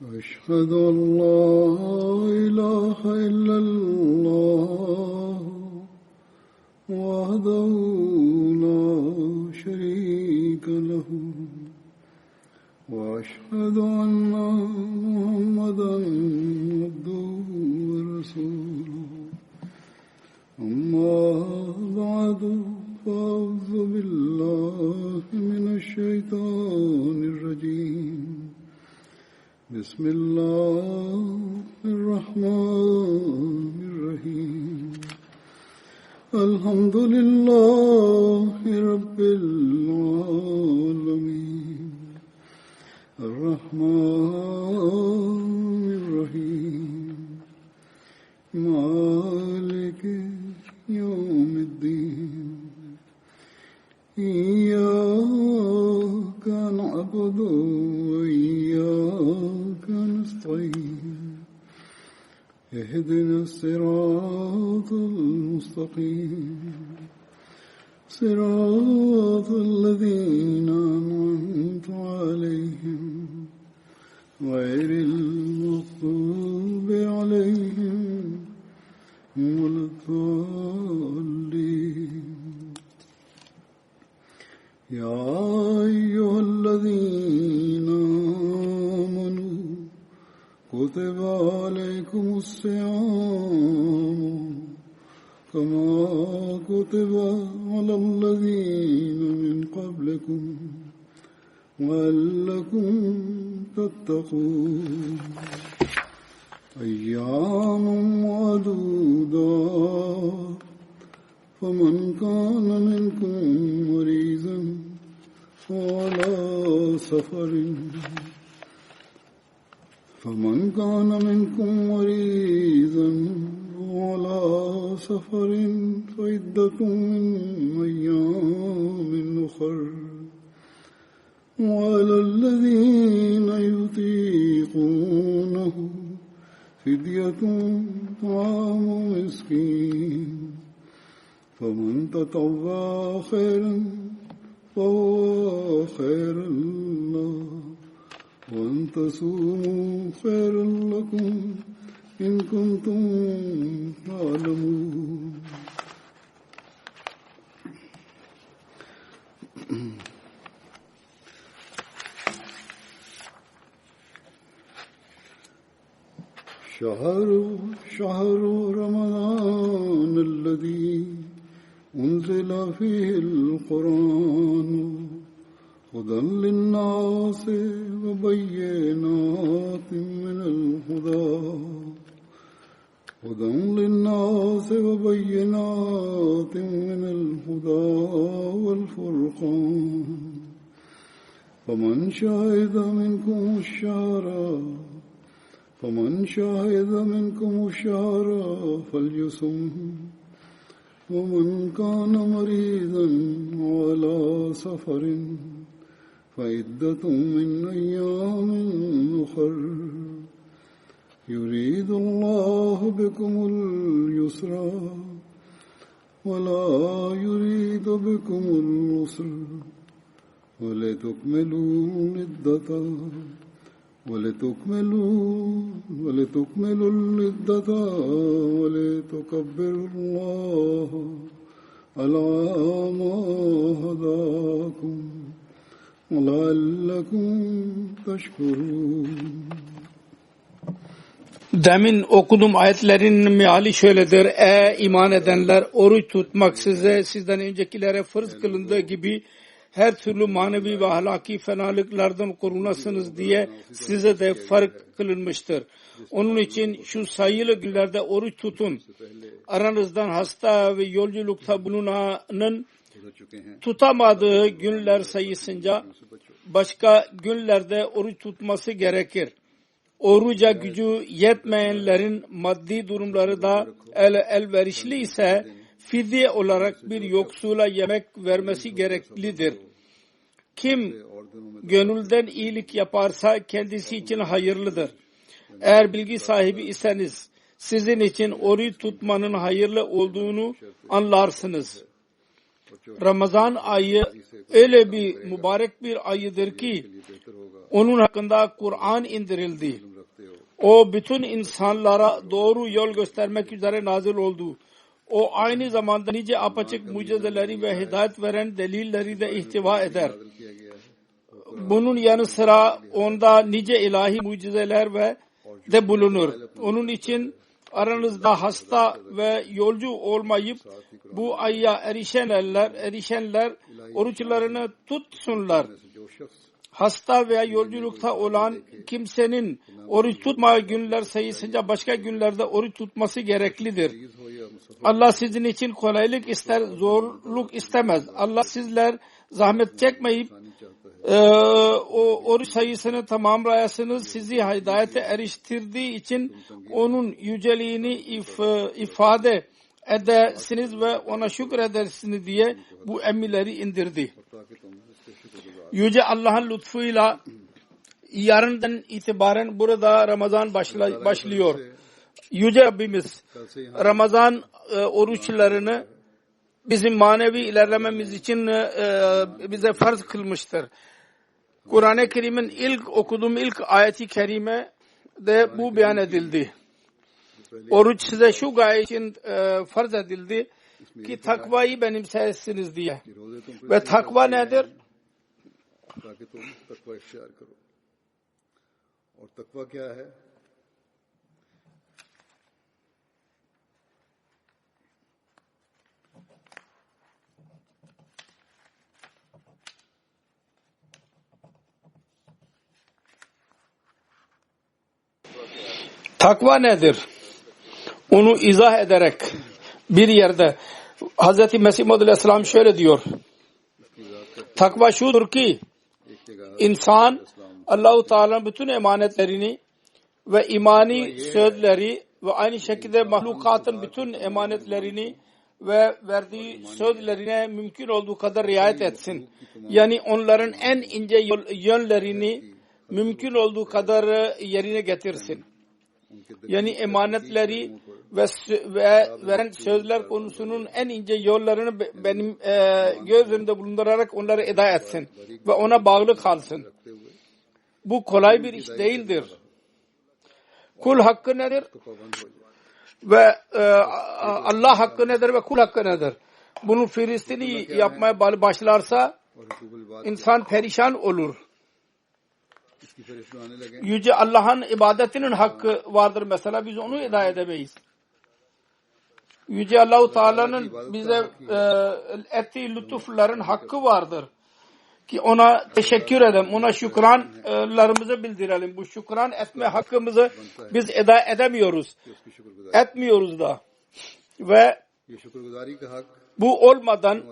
أشهد أن لا إله إلا الله وحده لا شريك له وأشهد أن محمدا عبده ورسوله أما بعد فأعوذ بالله من الشيطان الرجيم بسم الله الرحمن الرحيم الحمد لله رب العالمين الرحمن الرحيم مالك يوم الدين إياك نعبد وإياك نستعين اهدنا الصراط المستقيم صراط الذين أنعمت عليهم غير المغضوب عليهم ولا الضالين يا أيها الذين آمنوا كتب عليكم الصيام كما كتب على الذين من قبلكم لعلكم تتقون أيام معدودات فمن كان منكم مريضا وعلى سفر فعدة من أيام أخر وعلى الذين يطيقونه فدية طعام مسكين فمن تطوع خيرا فهو خير له وأن تصوموا خير لكم إن كنتم تعلمون شهر رمضان الذي أنزل فيه القرآن هدى للناس وبينات من الهدى والفرقان فمن شهد منكم الشهر فليصم ومن كان مريضا على سفر فعدة من أيام أخر يريد الله بكم اليسر ولا يريد بكم العسر ولتكملوا العدة ولتكبروا الله على ما هداكم ولعلكم تشكرون. Demin okudum ayetlerin meali şöyledir. İman edenler, oruç tutmak sizden öncekilere farz kılındığı gibi her türlü manevi ve ahlaki fenalıklardan korunasınız diye size de fark kılınmıştır. Onun için şu sayılı günlerde oruç tutun. Aranızdan hasta ve yolculukta bulunanın tutamadığı günler sayısınca başka günlerde oruç tutması gerekir. Oruca gücü yetmeyenlerin maddi durumları da elverişli ise fidye olarak bir yoksula yemek vermesi gereklidir. Kim gönülden iyilik yaparsa kendisi için hayırlıdır. Eğer bilgi sahibi iseniz sizin için oruç tutmanın hayırlı olduğunu anlarsınız. Ramazan ayı öyle bir mübarek bir ayıdır ki onun hakkında Kur'an indirildi. O bütün insanlara doğru yol göstermek üzere nazil oldu. O aynı zamanda nice apaçık mucizeleri ve hidayet veren delilleri de ihtiva eder. Bunun yanı sıra onda nice ilahi mucizeler de bulunur. Onun için aranızda hasta ve yolcu olmayıp bu ayya erişenler oruçlarını tutsunlar. Hasta veya yolculukta olan kimsenin oruç tutma günler sayısınca başka günlerde oruç tutması gereklidir. Allah sizin için kolaylık ister, zorluk istemez. Allah sizler zahmet çekmeyip o oruç sayısını tamamlayasınız. Sizi hidayete eriştirdiği için onun yüceliğini ifade edersiniz ve ona şükredersiniz diye bu emirleri indirdi. Yüce Allah'ın lütfuyla yarından itibaren burada Ramazan başlıyor. Yüce Rabbimiz Ramazan oruçlarını bizim manevi ilerlememiz için bize farz kılmıştır. Kur'an-ı Kerim'in okuduğum ilk ayeti kerime de bu beyan edildi. Oruç size şu gaye için farz edildi ki takvayı benimseyesiniz diye. Ve takva nedir? ताकि तुम तकवा इख्तियार करो और तकवा क्या है Takva nedir? Onu izah ederek bir yerde Hz. Mesih Maud Aleyhisselam şöyle diyor. Takva şudur ki İnsan Allah-u Teala'nın bütün emanetlerini ve imani sözleri ve aynı şekilde mahlukatın bütün emanetlerini ve verdiği sözlerine mümkün olduğu kadar riayet etsin. Yani onların en ince yönlerini mümkün olduğu kadar yerine getirsin. Yani emanetleri ve veren sözler konusunun en ince yollarını benim göz önünde bulundurarak onları eda etsin ve ona bağlı kalsın. Bu kolay bir iş değildir. Kul hakkı nedir? Ve Allah hakkı nedir ve kul hakkı nedir? Bunun firistini yapmaya başlarsa insan perişan olur. Yüce Allah'ın ibadetinin hakkı vardır mesela, biz onu eda edemeyiz. Yüce Allah-u Teala'nın bize ettiği lütufların hakkı vardır ki ona teşekkür edelim, ona şükranlarımızı bildirelim. Bu şükran etme hakkımızı biz eda edemiyoruz. Etmiyoruz da. Ve bu olmadan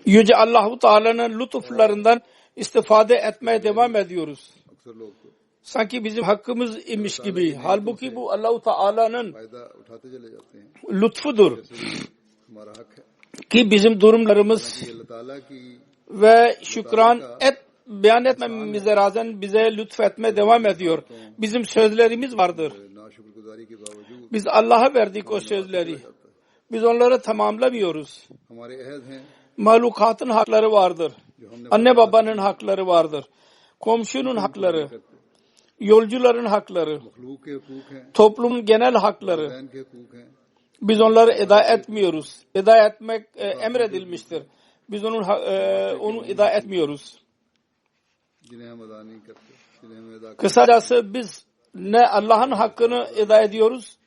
Yüce Allah-u Teala'nın lütuflarından istifade etmeye devam ediyoruz. Sanki bizim hakkımız imiş gibi. Halbuki bu Allah-u Teala'nın lütfudur. Ki bizim durumlarımız ve şükran beyan etmemize rağmen bize lütfetmeye devam ediyor. Bizim sözlerimiz vardır. Biz Allah'a verdik o sözleri. Biz onları tamamlamıyoruz. Mahlukatın hakları vardır. Anne babanın hakları vardır. Komşunun hakları, yolcuların hakları, toplumun genel hakları. Biz onları eda etmiyoruz. Eda etmek emredilmiştir. Biz onu eda etmiyoruz. Kısacası biz ne Allah'ın hakkını eda ediyoruz,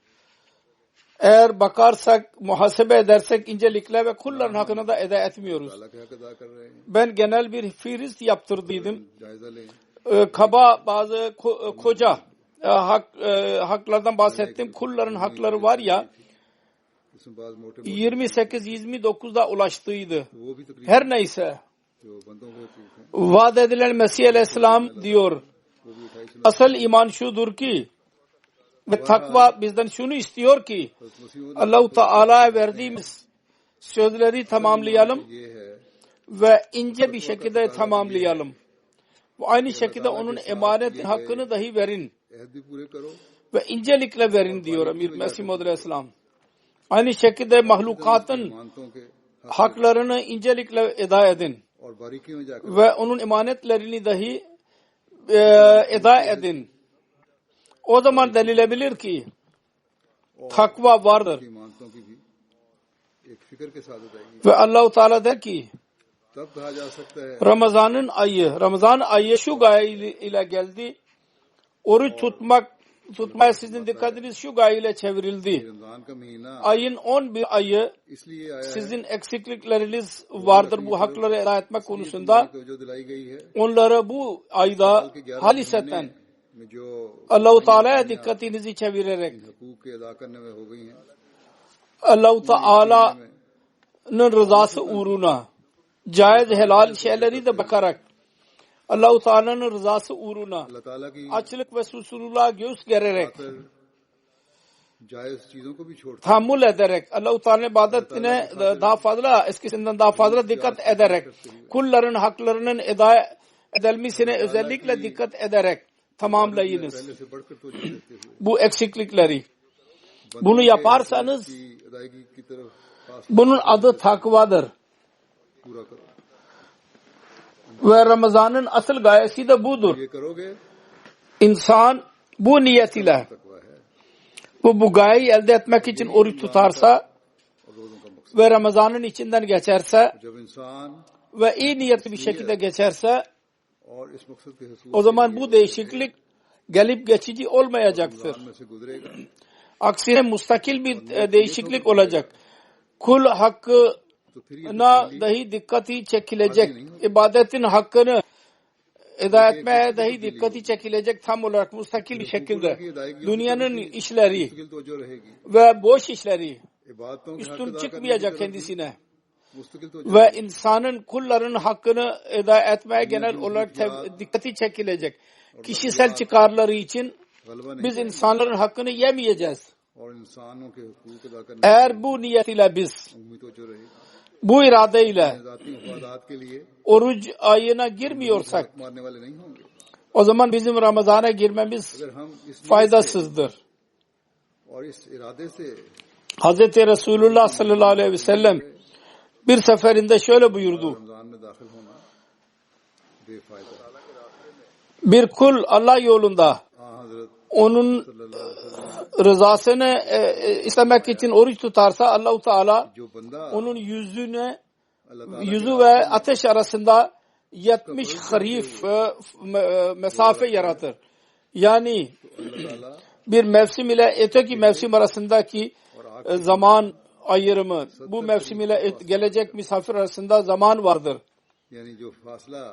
eğer bakarsak, muhasebe edersek incelikle ve kulların hakkını da eda etmiyoruz. Ben genel bir fihrist yaptırdıydım. Kaba bazı koca haklardan bahsettim. Kulların hakları var ya 28-29'da ulaştıydı. Her neyse. Vaat edilen Mesih Aleyhisselam diyor. Asıl iman şudur ki ve takva bizden şunu istiyor ki Allah-u Teala'ya verdiğimiz sözleri tamamlayalım ve ince bir şekilde tamamlayalım. Bu aynı şekilde onun emanet hakkını dahi verin ve incelikle verin diyor Emir Mesih Maud Aleyhisselam. Aynı şekilde mahlukatın haklarını incelikle eda edin ve onun emanetlerini dahi eda edin. O zaman denilebilir ki takva vardır. ईमानतों की भी एक फिक्र के साथ अदायगी Ve Allah-u Teala der ki तब कहा जा सकता है Ramazan ayı şu gaye ile geldi. Oruç tutmaya sizin dikkatiniz şu gaye ile çevrildi. Ramzan का महीना Ayın 11 ayı इसलिए आया है sizin eksiklikleriniz vardır bu hakları eda etmek konusunda. जो दिलाई गई है Onları bu ayda haliseten में जो Allah-u Teala'ya dikkatinizi çevirerek हकूक के अदा करने में हो गई हैं Allah-u Teala'nın rızası uğruna caiz helal şeyleri de bakarak Allah-u Teala'nın rızası uğruna अल्लाह ताला की açlık ve susuzluğa göğüs gererek खातिर जायज चीजों को भी छोड़ tahammül ederek Allah-u Teala'nın ibadetine daha fazla eskisinden daha fazla dikkat ederek kulların haklarının eda edilmesine özellikle dikkat ederek tamamlayınız पहले से बढ़कर तो देते हुए bu eksiklikleri. Bunu yaparsanız की अदायगी की तरफ खास bunun adı takvadır. पूरा करो Ve Ramazan'ın asıl gayesi de budur. ये करोगे İnsan bu niyet ile तकवा है bu gayeyi elde etmek için oruç tutarsa और रोजों का मकसद ve Ramazan'ın içinden geçerse जब इंसान ve iyi niyetli bir şekilde geçerse और इस मकसद के हसूल o zaman bu değişiklik gelip geçici olmayacaktır. में से गुजरेगा Aksine mustakil bir değişiklik olacak. Kul hakkına तो फिर ये dahi dikkati çekilecek. İbadetin hakkını eda etmeye dahi dikkati çekilecek tam olarak mustakil bir şekilde. Dünyanın işleri मुश्किल तो जो रहेगी ve boş işleri इबादतों के हक üstün अदा करने çıkmayacak की तरफ kendisine. मुस्तकिल तो Ve insanın kulların hakkını eda etmeye genel olarak dikkati çekilecek. Kişisel çıkarları için गलबा नहीं biz insanların hakkını yemeyeceğiz. और इंसानों के हकूक अदा करने Eğer bu niyet ile biz की उम्मीद तो जो रहेगी bu iradeyle जाती मफादात के लिए oruç ayına girmiyorsak मारने वाले नहीं होंगे o zaman bizim Ramazan'a girmemiz अगर हम इस नीयत से faydasızdır. और इस इरादे से Hazreti Resulullah sallallahu aleyhi ve sellem bir seferinde şöyle buyurdu. Ramzan में दाखिल होना बेफायदा Bir kul Allah yolunda हाँ हजरत onun rızasını istemek için oruç tutarsa Allah-u Teala जो बंदा onun yüzü अल्लाह ve ateş arasında 70 harif mesafe yaratır. Yani ताला bir mevsim ile öteki mevsim arasındaki zaman ayrımı, bu mevsim ile gelecek misafir arasında zaman vardır. यानी जो फासला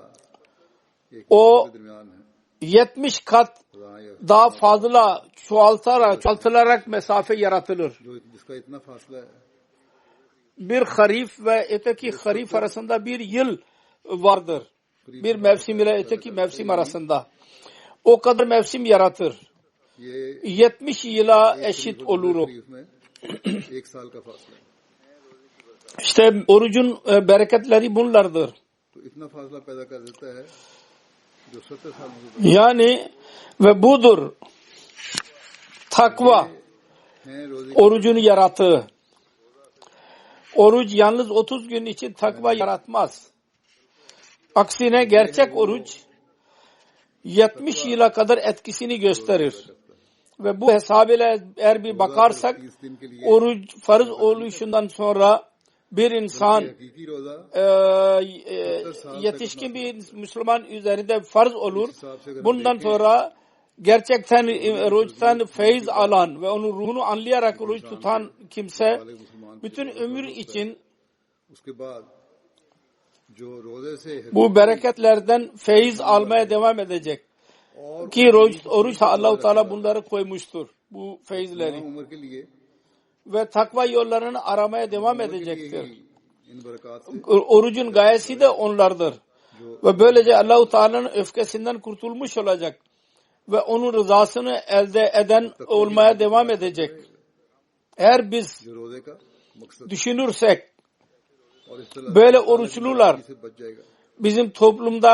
एक O के दरमियान है 70 kat खुदा या daha fazla çoğaltılarak mesafe yaratılır. जो जिसका इतना फासला है Bir harif ve öteki harif arasında bir yıl vardır. Bir mevsim ile öteki mevsim arasında. O kadar mevsim yaratır. ये 70 yıla eşit olur. शरीफ में एक साल का फासला है İşte orucun bereketleri bunlardır. तो इतना फासला पैदा कर देता है जो 70 साल में Yani ve budur takva हैं रोजे orucunu yarattığı. Oruç yalnız 30 gün için takva yaratmaz. Aksine gerçek oruç 70 yıla kadar etkisini gösterir. Ve bu hesabıyla eğer bir bakarsak 30 दिन के लिए oruç farz oluşundan sonra bir insan हकीकी रोजा yetişkin bir Müslüman üzerinde farz olur. Bundan sonra gerçekten oruçtan feyiz alan ve onun ruhunu anlayarak oruç tutan kimse वाले मुसलमान bütün ömür için उसके बाद जो रोजे से bu bereketlerden feyiz almaya devam edecek. और Ki oruç Allah-u Teala bunları koymuştur. Bu feyizleri. उम्र के लिए Ve takva yollarını aramaya devam edecektir. इन बरकत से Orucun gayesi de onlardır. Ve böylece Allah-u Teala'nın öfkesinden kurtulmuş olacak. Ve onun rızasını elde eden olmaya devam edecek. Eğer biz जो रोजे का मकसद düşünürsek और इस तरह böyle oruçlular से बच जाएगा bizim toplumda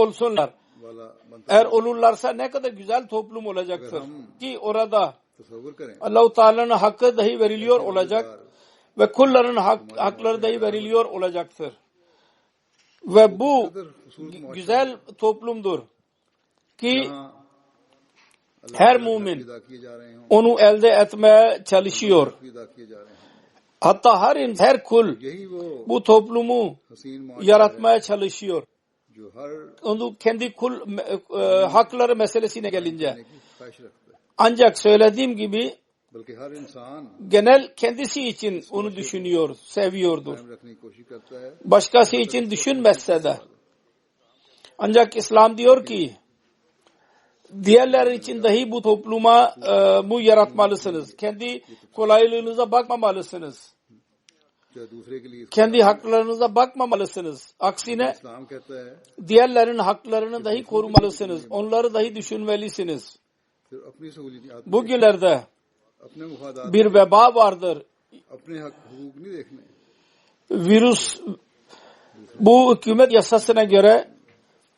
olsunlar. वाला बनता Eğer olurlarsa ne kadar güzel toplum olacaktır. Ki orada तसव्वुर करें Allah-u Teala'nın hakkı dahi veriliyor olacak ve kulların hakları dahi veriliyor olacaktır. Ve bu güzel toplumdur ki her mümin onu elde etmeye çalışıyor. Hatta her kul bu toplumu yaratmaya çalışıyor. Onu kendi kul hakları meselesine gelince. Ancak söylediğim gibi genel kendisi için onu düşünüyor, seviyordur. Başkası için düşünmezse de. Ancak İslam diyor ki diğerler için dahi bu topluma bu yaratmalısınız. Kendi kolaylığınıza bakmamalısınız. Kendi haklarınıza bakmamalısınız. Aksine diğerlerin haklarını dahi korumalısınız. Onları dahi düşünmelisiniz. Bugünlerde bir veba vardır. Virüs bu hükümet yasasına göre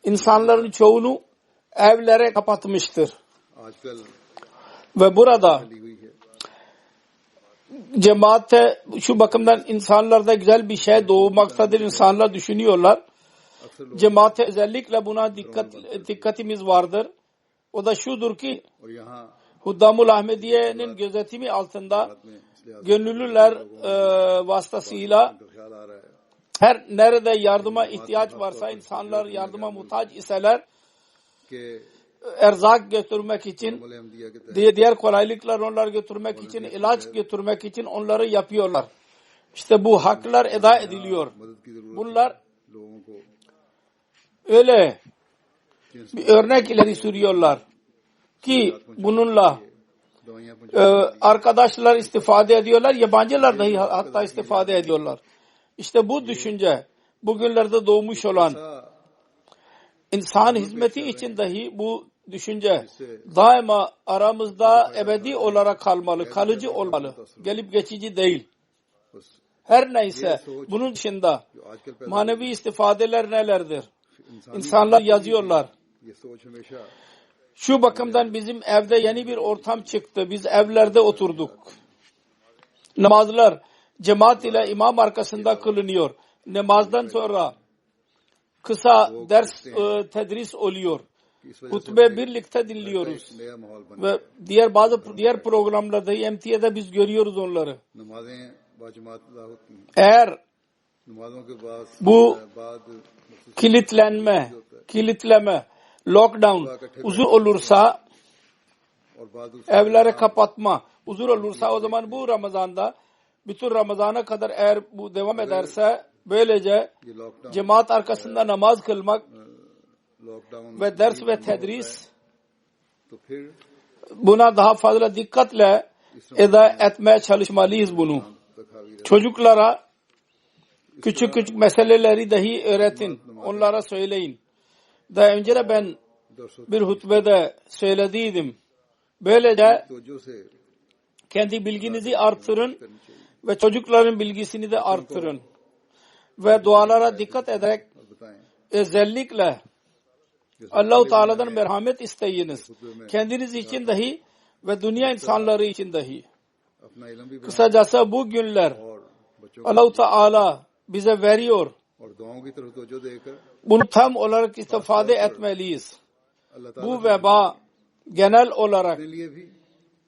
insanların çoğunu evlere kapatmıştır. Ve burada cemaate şu bakımdan insanlarda güzel bir şey doğmaktadır. İnsanlar düşünüyorlar. Cemaate özellikle buna dikkatimiz vardır. O da şudur ki Huddamul Ahmediye'nin gözetimi altında gönüllüler vasıtasıyla her nerede yardıma ihtiyaç varsa insanlar yardıma muhtaç iseler erzak götürmek için diğer kolaylıklar onları götürmek için ilaç götürmek için onları yapıyorlar. İşte bu haklar eda ediliyor. Bunlar öyle bir örnek ileri sürüyorlar ki bununla arkadaşlar istifade ediyorlar, yabancılar dahi hatta istifade ediyorlar. İşte bu düşünce bugünlerde doğmuş olan insan hizmeti için dahi bu düşünce daima aramızda ebedi olarak kalmalı, kalıcı olmalı, gelip geçici değil. Her neyse bunun dışında manevi istifadeler nelerdir? İnsanlar yazıyorlar. Şu bakımdan bizim evde yeni bir ortam çıktı. Biz evlerde oturduk. Namazlar cemaat ile imam arkasında kılınıyor. Namazdan sonra kısa ders tedris oluyor. Hutbe birlikte dinliyoruz. Ve diğer programlarda MTA'da biz görüyoruz onları. Eğer bu kilitleme, lockdown uzun olursa, evlere kapatma uzun olursa o zaman bu Ramazan'da bütün Ramazan'a kadar eğer bu devam ederse böylece cemaat arkasında namaz kılmak ve ders ve tedris buna daha fazla dikkatle eda etmeye çalışmalıyız bunu. Çocuklara küçük küçük meseleleri dahi öğretin. Onlara söyleyin. Daha önce de ben bir hutbede söylediydim. Böylece kendi bilginizi artırın ve çocukların bilgisini de artırın. Ve dualara dikkat ederek özellikle Allah-u Teala'dan merhamet isteyiniz. Kendiniz için dahi ve dünya insanları için dahi. Kısacası bu günler Allah-u Teala bize veriyor. Bunu tam olarak istifade etmeliyiz. Bu veba genel olarak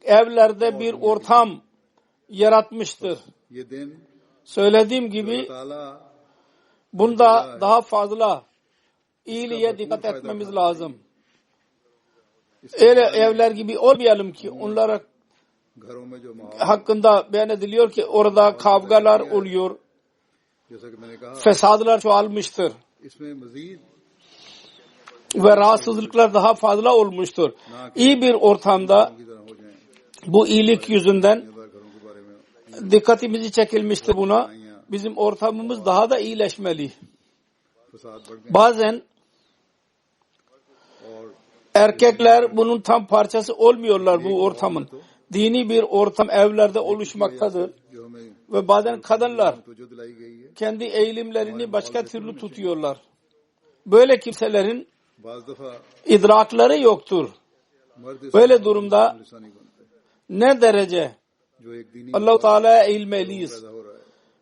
evlerde bir ortam yaratmıştır. Söylediğim gibi bunda daha fazla iyiliğe dikkat etmemiz lazım. Öyle evler gibi olmayalım ki onlara hakkında beyan ediliyor ki orada kavgalar oluyor. Fesadlar çoğalmıştır. Ve rahatsızlıklar daha fazla olmuştur. İyi bir ortamda bu iyilik yüzünden dikkatimizi çekilmiştir buna. Bizim ortamımız daha da iyileşmeli. Bazen erkekler bunun tam parçası olmuyorlar bu ortamın. Dini bir ortam evlerde oluşmaktadır. Ve bazen kadınlar kendi eğilimlerini başka türlü tutuyorlar. Böyle kimselerin idrakları yoktur. Böyle durumda ne derece Allah-u Teala'ya eğilmeliyiz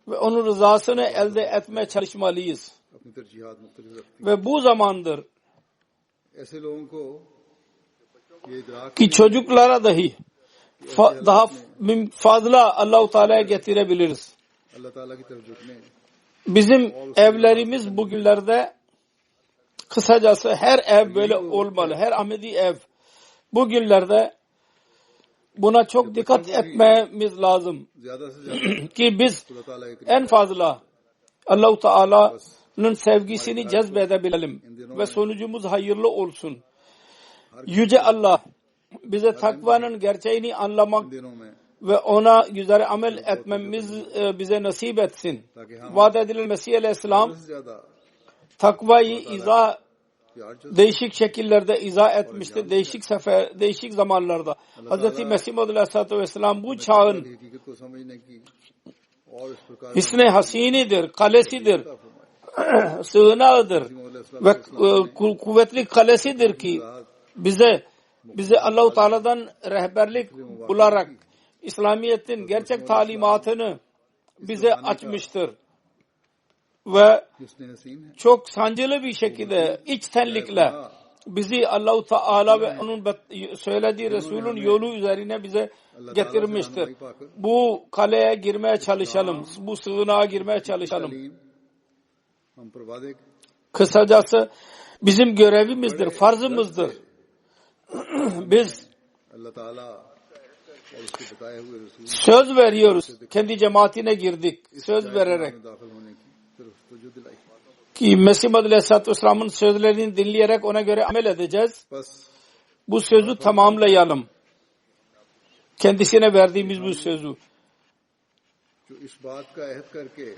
ve onun rızasını elde etmeye çalışmalıyız. अपनी तरजीहात मुख्तलिफ रखती Ve bu zamandır है। ऐसे लोगों को ये इदराक ki çocuklara dahi daha fazla Allah-u Teala'ya getirebiliriz. अल्लाह ताला की तरफ झुकने Bizim evlerimiz bugünlerde kısacası her ev böyle olmalı. Her Ahmedi ev. Bugünlerde buna çok dikkat etmemiz lazım. ज्यादा से ज्यादा Ki biz खुदा ताला के करीब en fazla Allah-u Teala'nın sevgisini cezbedebilelim. Ve sonucumuz hayırlı olsun. Yüce Allah bize takvanın gerçeğini anlamak इन दिनों में ve ona güzel amel etmemiz bize nasip etsin. Vaat edilen Mesih Aleyhisselam से ज्यादा takvayı izah प्यार जो değişik şekillerde izah etmiştir. Değişik zamanlarda. Hz. Mesih Maud Aleyhisselatü Vesselam bu çağın की हकीकत को समझने की और इस प्रकार hisne hasinidir, kalesidir, sığınağıdır ve kuvvetli kalesidir ki bize Allah-u Teala'dan rehberlik bularak İslamiyet'in gerçek talimatını bize açmıştır. Ve hüsn-i hसीन है çok sancılı bir şekilde içtenlikle bizi Allah-u Teala ve onun söylediği Resul'ün yolu üzerine bize getirmiştir. Bu kaleye girmeye çalışalım. Bu sığınağa girmeye çalışalım. तालीम हम पर वादे Kısacası bizim görevimizdir, farzımızdır. Biz अल्लाह ताला और उसके बताए हुए रसूल söz veriyoruz. Kendi cemaatine girdik. Söz vererek. में दाखिल होने की तरफ तवज्जो दिलाई। Ki Mesih Maud Aleyhisselatü Vesselam'ın sözlerini dinleyerek ona göre amel edeceğiz. बस Bu sözü tamamlayalım. Kendisine verdiğimiz bu sözü. जो इस बात का अहद करके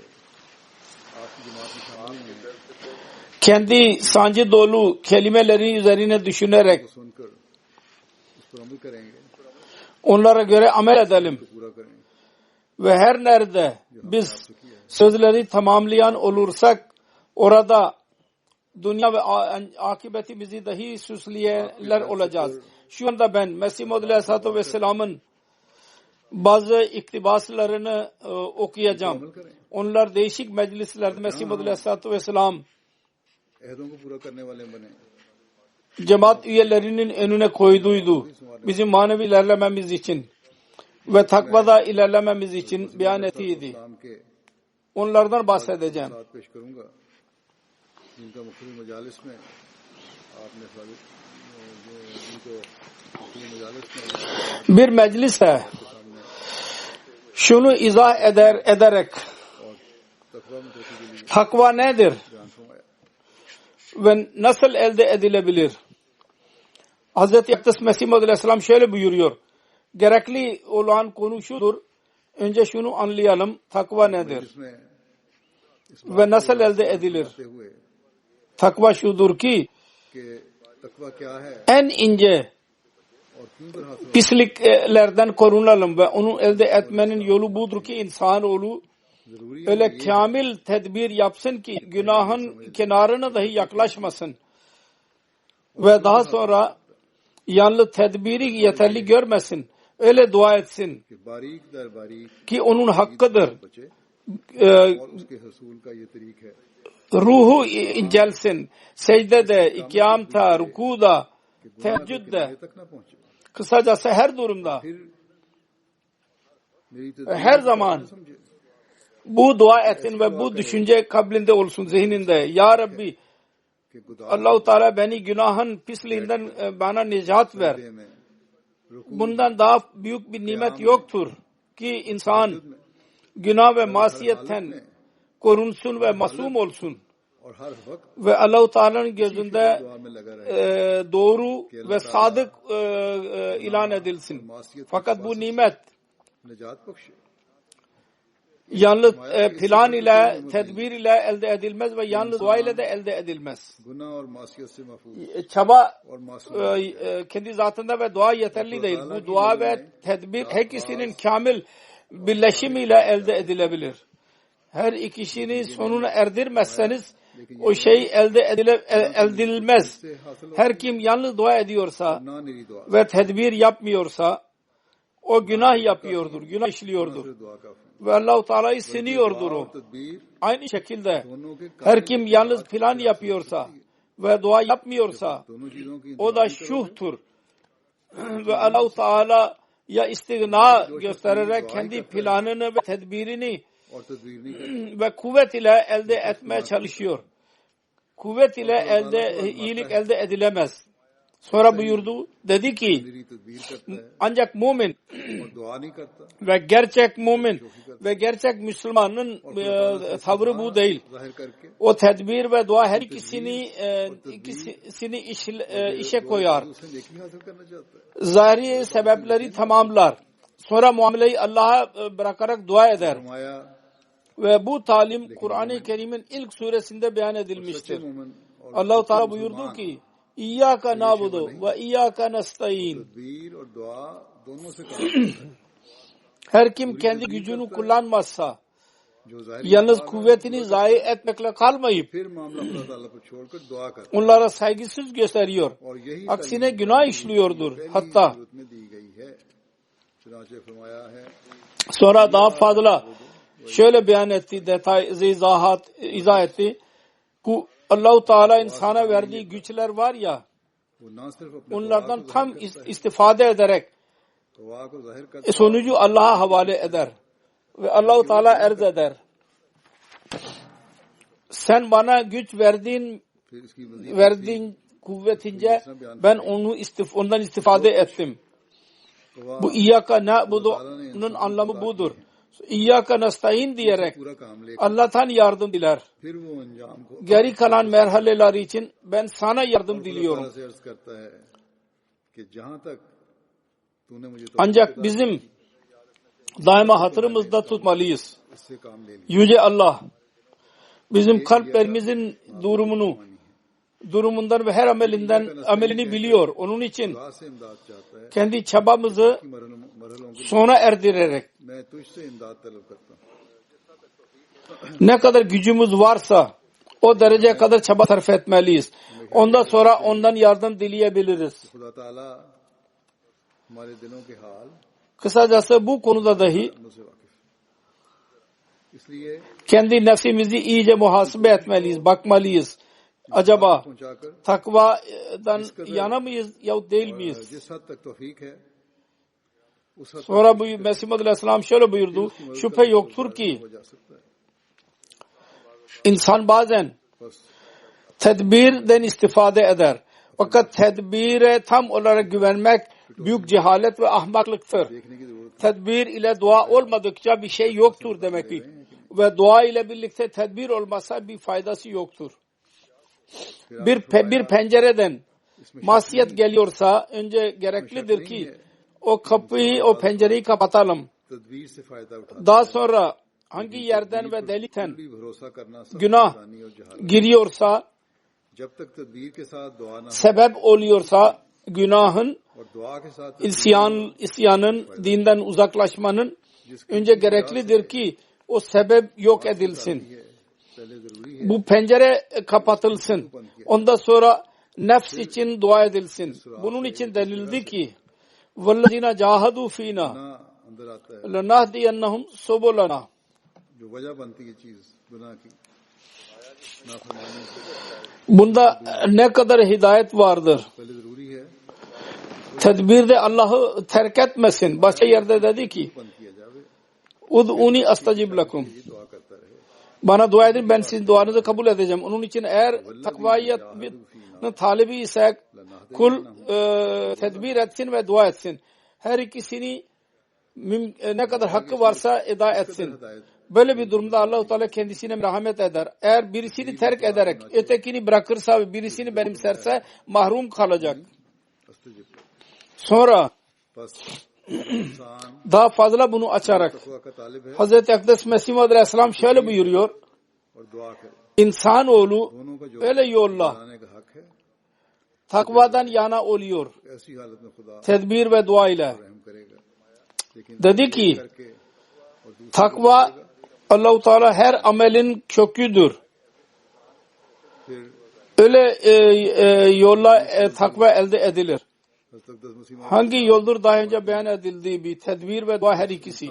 आपकी जमात में शामिल हैं Kendi sancı dolu kelimeleri üzerine düşünerek वो सुनकर इस पर अमल करेंगे onlara göre amel edelim. तो पूरा करेंगे। Ve her nerede biz sözleri tamamlayan olursak orada dünya ve akıbetimizi dahi süsleyenler olacağız. Şu anda ben Mesih Maud Aleyhisselatü Vesselam'ın bazı iktibaslarını okuyacağım. Onlar değişik meclislerde Mesih Maud Aleyhisselatü Vesselam अहदों को पूरा करने वाले बने cemaat üyelerinin önüne koyduydu. Bizim manevi ilerlememiz için ve takvada ilerlememiz için beyan ettiydi. नाम के Onlardan bahsedeceğim. साथ पेश करूंगा जिनका मुख्तलिफ मजालिस में आपने साबित जिनको मुख्तलिफ मजालिस में Bir meclise şunu izah ederek और तकवा में धोखे के लिए takva nedir बयान फरमाया। ve nasıl elde edilebilir? Hz. Akdes Mesih Maud Aleyhisselam şöyle buyuruyor. Gerekli olan konu şudur. Önce şunu anlayalım. Takva nedir? जिसमें इस Ve nasıl elde edilir? बातें हुए Takva şudur ki कि तकवा क्या है en ince और क्यों कर हासिल pisliklerden korunalım ve onu elde etmenin yolu budur ki insanoğlu जरूरी है öyle kamil tedbir yapsın ki günahın kenarına dahi yaklaşmasın. Ve daha sonra yanlı tedbiri yeterli görmesin. Öyle dua etsin कि बारीक दर बारीक ki onun hakkıdır. बचे Ee, और उसके हसूल का ये तरीक है ruhu incelsin. Secdede, ikiyamta, rükuda, कि गुनाह के teheccüde, किनारे तक ना पहुंचे। kısacası her durumda, फिर मेरी तदबीर her को zaman कैसे समझे bu dua etsin ve bu düşünce kablinde olsun, zihninde. Ya Rabbi, कि गुदार Allah-u Teala beni günahın pisliğinden bana nicat ver. में रुकू Bundan daha büyük bir nimet yoktur ki insan günah ve masiyetten korunsun ve masum olsun. और हर वक्त Ve Allah-u Teala'nın gözünde दुआ में लगा रहे doğru ve sadık ilan edilsin. Fakat bu nimet निजात बख्शे yalnız plan ile, tedbir ile elde edilmez ve yalnız dua ile de elde edilmez. गुनाह और मासियत से महफूज Çaba और मासूम kendi zatında ve dua yeterli değil. Bu dua ve tedbir her ikisinin kamil birleşimiyle elde edilebilir. Her ikisini sonuna erdirmezseniz o şey elde edilmez. से हासिल Her kim yalnız dua ediyorsa ना निरी दुआ ve tedbir yapmıyorsa o günah yapıyordur, günah işliyordur. सिर्फ दुआ काफी ve Allah-u Teala'yı siniyordur o. Aynı şekilde her kim yalnız plan yapıyorsa ve dua yapmıyorsa o da şuhtur. Ve Allah-u Teala ya istigna göstererek kendi planını ve tedbirini ve kuvvet ile elde etmeye çalışıyor. Kuvvet ile iyilik elde edilemez. Sonra buyurdu, dedi ki ancak mümin ve gerçek mümin ve gerçek Müslümanın tavrı bu değil. O tedbir ve dua her ikisini işe koyar. Zahiri sebepleri tamamlar. Sonra muameleyi Allah'a bırakarak dua eder. Ve bu talim Kur'an-ı Kerim'in ilk suresinde beyan edilmiştir. Allah-u Teala buyurdu ki İyyâke na'budu ve İyyâke nestaîn. Her kim kendi gücünü kullanmazsa, yalnız kuvvetini zayi etmekle kalmayıp onlara saygısız gösteriyor. Aksine günah işliyordur. Hatta sonra daha fazla şöyle beyan etti, izah etti. Bu Allah-u Teala insana verdiği güçler var ya, onlardan tam istifade ederek sonucu Allah'a havale eder. Ve Allah-u Teala erz eder. Sen bana güç verdiğin kuvvetince ben ondan istifade ettim. Bu İyyâke na'budu'nun anlamı budur. İyyâke nestaîn diyerek Allah'tan yardım diler. Geri kalan merhaleler için ben sana yardım diliyorum. Ancak bizim daima hatırımızda tutmalıyız. Yüce Allah bizim kalplerimizin durumundan ve her amelini biliyor. Onun için kendi çabamızı sona erdirerek ne kadar gücümüz varsa o dereceye kadar çaba sarf etmeliyiz. Ondan sonra ondan yardım dileyebiliriz. Kısacası bu konuda dahi kendi nefsimizi iyice muhasebe etmeliyiz, bakmalıyız. Acaba takvadan yana mıyız yahut değil miyiz? Sonra bu Mesih Muhammed Aleyhisselam şöyle buyurdu. Şüphe yoktur ki insan bazen tedbirden istifade eder. Fakat tedbire tam olarak güvenmek büyük cehalet ve ahmaklıktır. Tedbir ile dua olmadıkça bir şey yoktur demektir. Ve dua ile birlikte tedbir olmasa bir faydası yoktur. Bir pencereden masiyet geliyorsa önce gereklidir ki o pencereyi kapatalım. Daha sonra hangi yerden ve delikten günah giriyorsa, sebep oluyorsa günahın, isyanın, dinden uzaklaşmanın önce gereklidir ki o sebep yok edilsin. Bu pencere kapatılsın. Ondan sonra nefs için dua edilsin. Bunun için denildi ki وَالَّذِينَ جَاهَدُوا فِينَا لَنَهْدِيَنَّهُمْ سُبُلَنَا. Bunda ne kadar hidayet vardır. Tedbirde Allah'ı terk etmesin. Başka yerde dedi ki Ud'uni astajib lakum. Bana dua edin, ben sizin duanızı kabul edeceğim. Onun için eğer takvayet'in talibi ise kul tedbir etsin ve dua etsin. Her ikisini ne kadar hakkı varsa eda etsin. Böyle bir durumda Allah-u Teala kendisine merhamet eder. Eğer birisini terk ederek ötekini bırakırsa ve birisini benimserse mahrum kalacak. Sonra daha fazla bunu açarak Hz. Akdes Mesih Muhammed Aleyhisselam şöyle buyuruyor. İnsanoğlu öyle yolla takvadan yana oluyor. Tedbir ve dua ile. Dedi ki takva Allah-u Teala her amelin köküdür. Öyle yolla takva elde edilir. Hangi yoldur daha önce beyan edildiği bir tedbir ve dua her ikisi.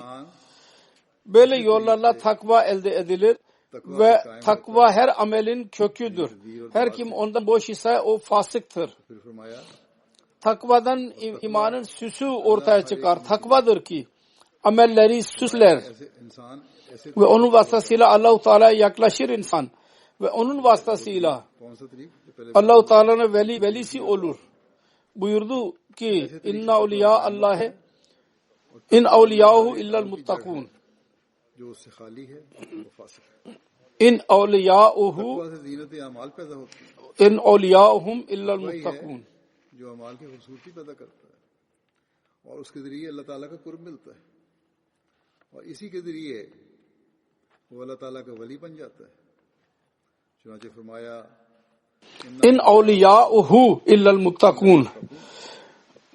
Böyle yollarla takva elde edilir ve takva her amelin köküdür. Her kim ondan boş ise o fasıktır. Takvadan imanın süsü ortaya çıkar. Takvadır ki amelleri süsler ve onun vasıtasıyla Allah-u Teala'ya yaklaşır insan ve onun vasıtasıyla Allah-u Teala'nın velisi olur. Buyurdu ki inna awliya Allah'e in awliyahu illal muttakun. In awliyauhu in awliyahum illal muttakun. जो अमाल की खूबसूरती पैदा करता है और उसके जरिए अल्लाह ताला का कुर्ब मिलता है और इसी के जरिए वो अल्लाह ताला का वली बन जाता है. चुनांचे फरमाया in awliyauhu illal muttakun.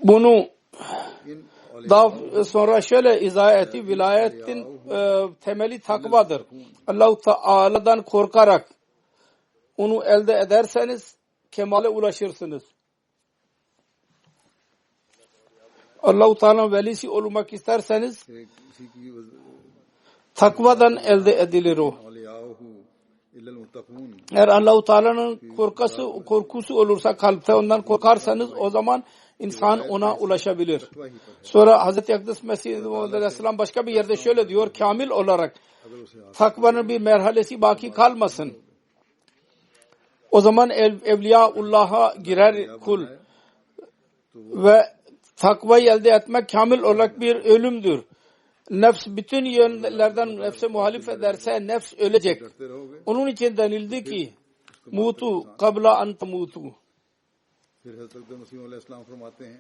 Bunu daha sonra şöyle izah etti. Vilayetin temeli takvadır. Allah-u Teala'dan korkarak onu elde ederseniz kemale ulaşırsınız. Allah-u Teala'nın velisi olmak isterseniz takvadan elde edilir o. Eğer Allah-u Teala'nın korkusu olursa kalpte ondan korkarsanız o zaman insan ona ulaşabilir. Sonra Hz. Akdüs Mesih Aleyhisselam başka bir yerde şöyle diyor. Kamil olarak takvanın bir merhalesi baki kalmasın. O zaman Evliyaullah'a girer kul ve takvayı elde etmek kamil olarak bir ölümdür. Nefs bütün yönlerden nefse muhalif ederse nefs ölecek. Onun için denildi ki mutu kabla an tamutu. फिर हज़रत मसीह अलैहिस्सलाम फरमाते हैं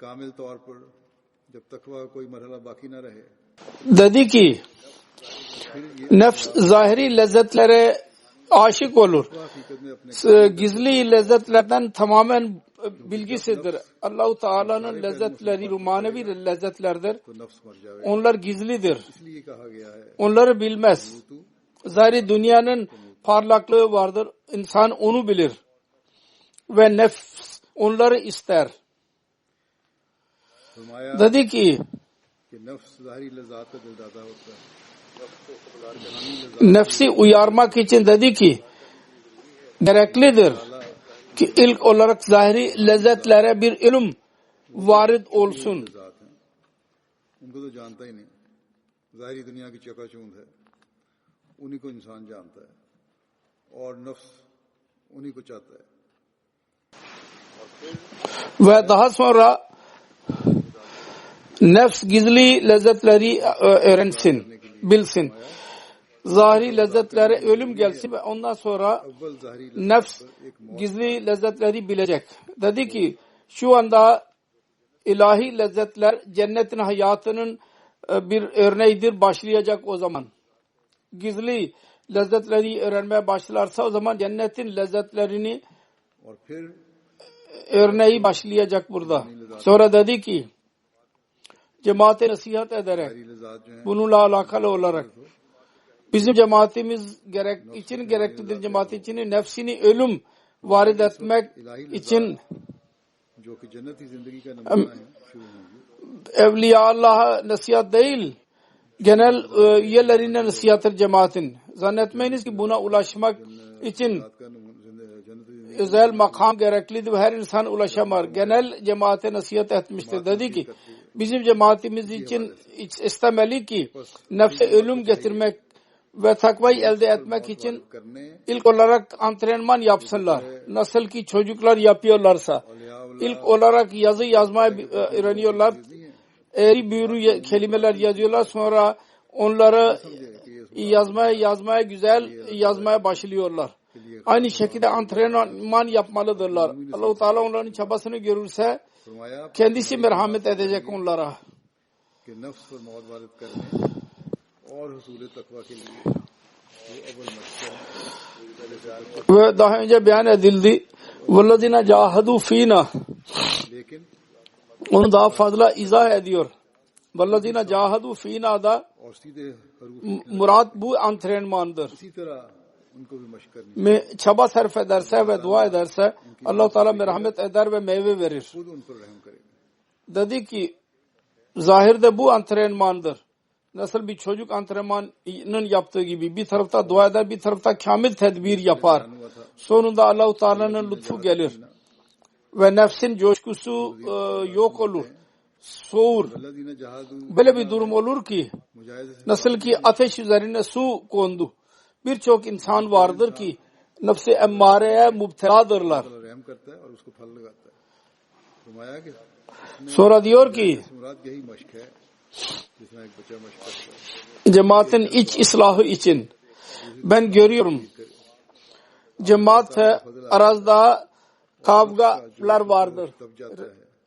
कामिल तौर पर जब तकवा कोई मरहला बाकी ना रहे. Dedi ki nefs zahiri lezzetlere aşık olur. Gizli lezzetlerden tamamen bilgisidir. Allah-u Teala'nın lezzetleri manevi lezzetlerdir. Onlar gizlidir. Onları bilmez. Zahiri dünyanın parlaklığı vardır. İnsan onu bilir. Ve nefs onları ister. Dedi ki nefsi uyarmak için dedi ki gereklidir ki ilk olarak zahiri lezzetlere bir ilim varid olsun. ज़ाहिरी दुनिया की चकाचौंध है उन्हीं को इंसान जानता है और नफ्स उन्हीं को चाहता है. Ve daha sonra nefs gizli lezzetleri öğrensin, bilsin. Zahiri lezzetlere ölüm gelsin ve ondan sonra nefs gizli lezzetleri bilecek. Dedi ki şu anda ilahi lezzetler cennetin hayatının bir örneğidir, başlayacak o zaman. Gizli lezzetleri öğrenmeye başlarsa o zaman cennetin lezzetlerini örneği başlayacak burada. Sonra dedi ki cemaate nasihat ederek bununla alakalı olarak bizim cemaatimiz için gereklidir, cemaat için nefsini ölüm varid etmek için Evliya Allah'a nasihat değil, genel üyelerine nasihattır cemaatin. Zannetmeyiniz ki buna ulaşmak için özel makam gereklidir ve her insan ulaşamaz. Genel cemaate nasihat etmiştir. Dedi ki bizim cemaatimiz için istemeli ki nefse ölüm getirmek ve takvayı elde etmek için ilk olarak antrenman yapsınlar. Nasıl ki çocuklar yapıyorlarsa ilk olarak yazı yazmayı öğreniyorlar. Eğri büğrü kelimeler yazıyorlar. Sonra onları yazmaya güzel yazmaya başlıyorlar. Aynı şekilde antrenman yapmalıdırlar. Allah-u Teala onların çabasını görürse kendisi merhamet edecek onlara. Ve daha önce beyan edildi. وَالَّذِينَ جَاهَدُوا ف۪ينَا onu daha fazla izah ediyor. وَالَّذِينَ جَاهَدُوا ف۪ينَا da murat bu antrenmandır. Çaba sarf ederse ve dua ederse Allah-u Teala merhamet eder ve meyve verir. Dedi ki zahirde bu antrenmandır. nasıl bir çocuk antrenmanının yaptığı gibi bir tarafta dua eder, bir tarafta kamil tedbir yapar. Sonunda Allah-u Teala'nın lütfu gelir ve nefsin coşkusu yok olur, soğur. Böyle bir durum olur ki nasıl ki ateş üzerine su kondu. Birçok insan vardır ki nefs-i emmareye müpteladırlar. Sonra diyor ki cemaatin iç ıslahı için ben görüyorum cemaat arazda kavgalar vardır,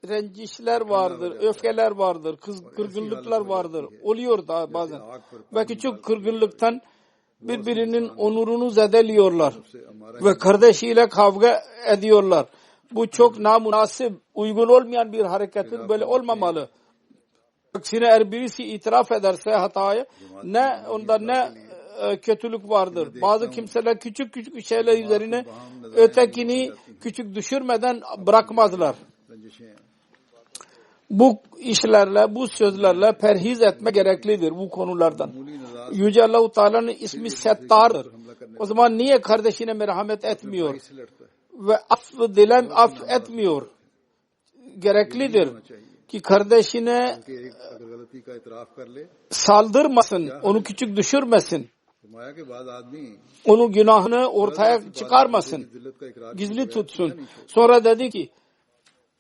rencişler vardır, öfkeler vardır, kırgınlıklar vardır. Oluyor da bazen. Ve küçük kırgınlıktan birbirinin onurunu zedeliyorlar ve kardeşiyle kavga ediyorlar. Bu çok namünasip, uygun olmayan bir harekettir. Böyle olmamalı. Aksine eğer birisi itiraf ederse hatayı, onda ne kötülük vardır. Bazı kimseler küçük küçük şeyler üzerine ötekini küçük düşürmeden bırakmazlar. Bu işlerle, bu sözlerle perhiz etme gereklidir bu konulardan. Yüce Allah-u Teala'nın ismi Settar'dır. O zaman niye kardeşine merhamet etmiyor? Ve af etmiyor. Gereklidir ki kardeşine saldırmasın, onu küçük düşürmesin. Onun günahını ortaya çıkarmasın. Gizli tutsun. Sonra dedi ki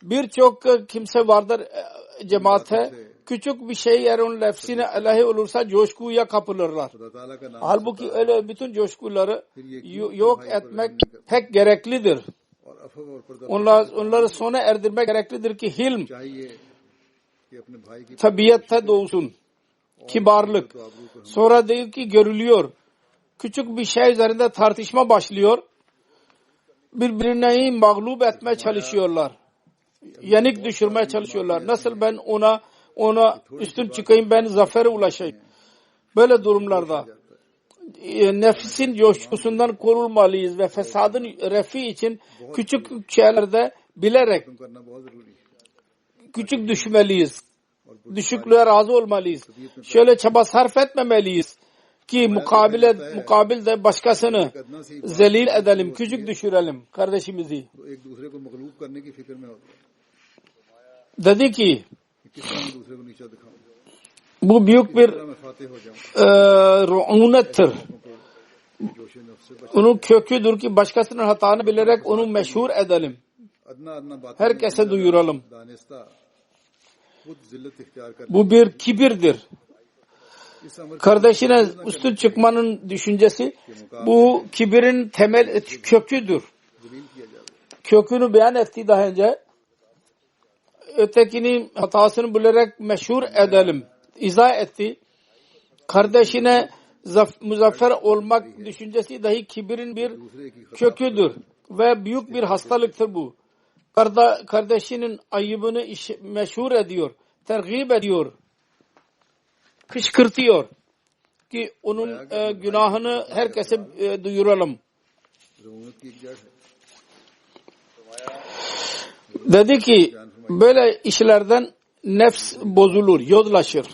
birçok kimse vardır cemaate, küçük bir şey eğer onun nefsine aleyhi olursa coşkuya kapılırlar. Halbuki öyle bütün coşkuları yok etmek pek gereklidir. Onları sona erdirmek gereklidir ki hilm tabiatte doğsun. Kibarlık. Sonra değil ki görülüyor. Küçük bir şey üzerinde tartışma başlıyor. Birbirini mağlup etmeye çalışıyorlar. Yenik düşürmeye çalışıyorlar. Nasıl ben ona üstün çıkayım, ben zafere ulaşayım. Böyle durumlarda nefsin coşkusundan korunmalıyız ve fesadın refi için küçük şeylerde bilerek küçük düşmeliyiz. Düşüklüğe razı olmalıyız. Şöyle çaba sarf etmemeliyiz ki mukabilde başkasını zelil edelim, küçük düşürelim kardeşimizi. Dedi ki bu büyük bir ru'unettir. Onun köküdür ki başkasının hatanı bilerek onu meşhur edelim. Herkese duyuralım. Bu bir kibirdir. Kardeşine üstün çıkmanın düşüncesi bu kibirin temel köküdür. Kökünü beyan etti daha önce. Ötekinin hatasını bilerek meşhur edelim. İzah etti. Kardeşine muzaffer olmak düşüncesi dahi kibirin bir köküdür. Ve büyük bir hastalıktır bu. Kardeşinin ayıbını meşhur ediyor. Tergib ediyor. Kışkırtıyor. Ki onun günahını herkese duyuralım. Dedi ki böyle işlerden nefs bozulur, yozlaşır.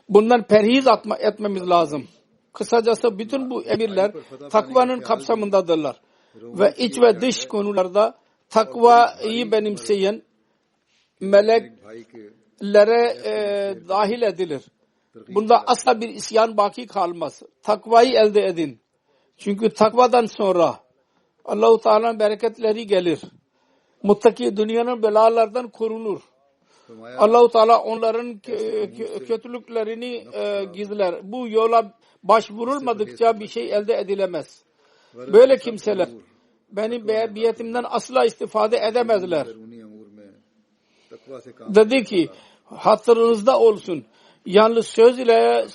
Bundan perhiz etmemiz lazım. Kısacası bütün bu emirler takvanın kapsamındadırlar. Ve iç ve dış konularda takvayı benimseyen meleklere dahil edilir. Bunda asla bir isyan baki kalmaz. Takvayı elde edin. Çünkü takvadan sonra Allah-u Teala'nın bereketleri gelir. Muttaki dünyanın belalardan korunur. Allah-u Teala onların kötülüklerini gizler. Bu yola başvurulmadıkça bir şey elde edilemez. Böyle kimseler benim biyetimden asla istifade edemezler. Dedi ki hatırınızda olsun. Yalnız söz ile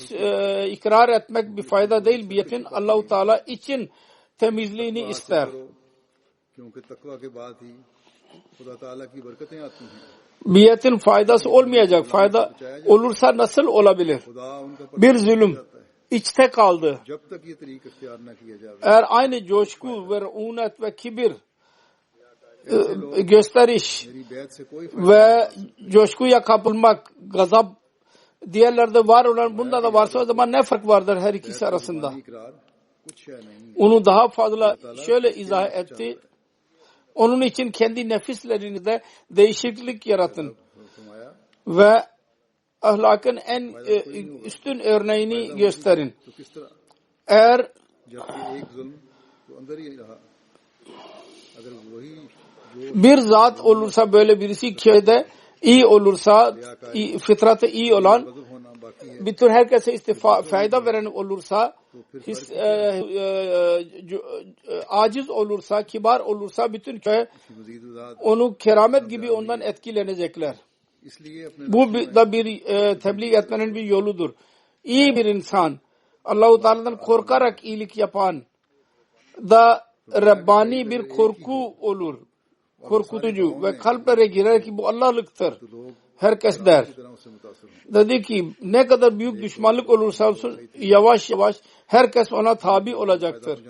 ikrar etmek bir fayda değil. Biyetin Allah-u Teala için temizliğini ister. Biyetin faydası olmayacak. Fayda olursa nasıl olabilir? Bir zulüm içte kaldı. Eğer aynı coşku ve unet ve kibir gösteriş ve coşkuya kapılmak, gazap diğerlerde var olan bunda da varsa o zaman ne fark vardır her ikisi arasında? Onu daha fazla şöyle izah etti. Onun için kendi nefislerinizde değişiklik yaratın ve ahlakın en üstün örneğini gösterin. Eğer bir zat olursa, böyle birisi köyde iyi olursa, fıtratı iyi olan, bütün herkese fayda veren olursa, aciz olursa, kibar olursa bütün köy onu keramet gibi ondan etkilenecekler. Bu da bir tebliğ etmenin bir yoludur. İyi bir insan, Allah-u Teala'dan korkarak iyilik yapan da Rabbani bir korku olur. Korkutucu ve kalplere girer ki bu Allah'lıktır. Herkes der. Dedi ki ne kadar büyük düşmanlık olursa olsun yavaş yavaş herkes ona tabi olacaktır.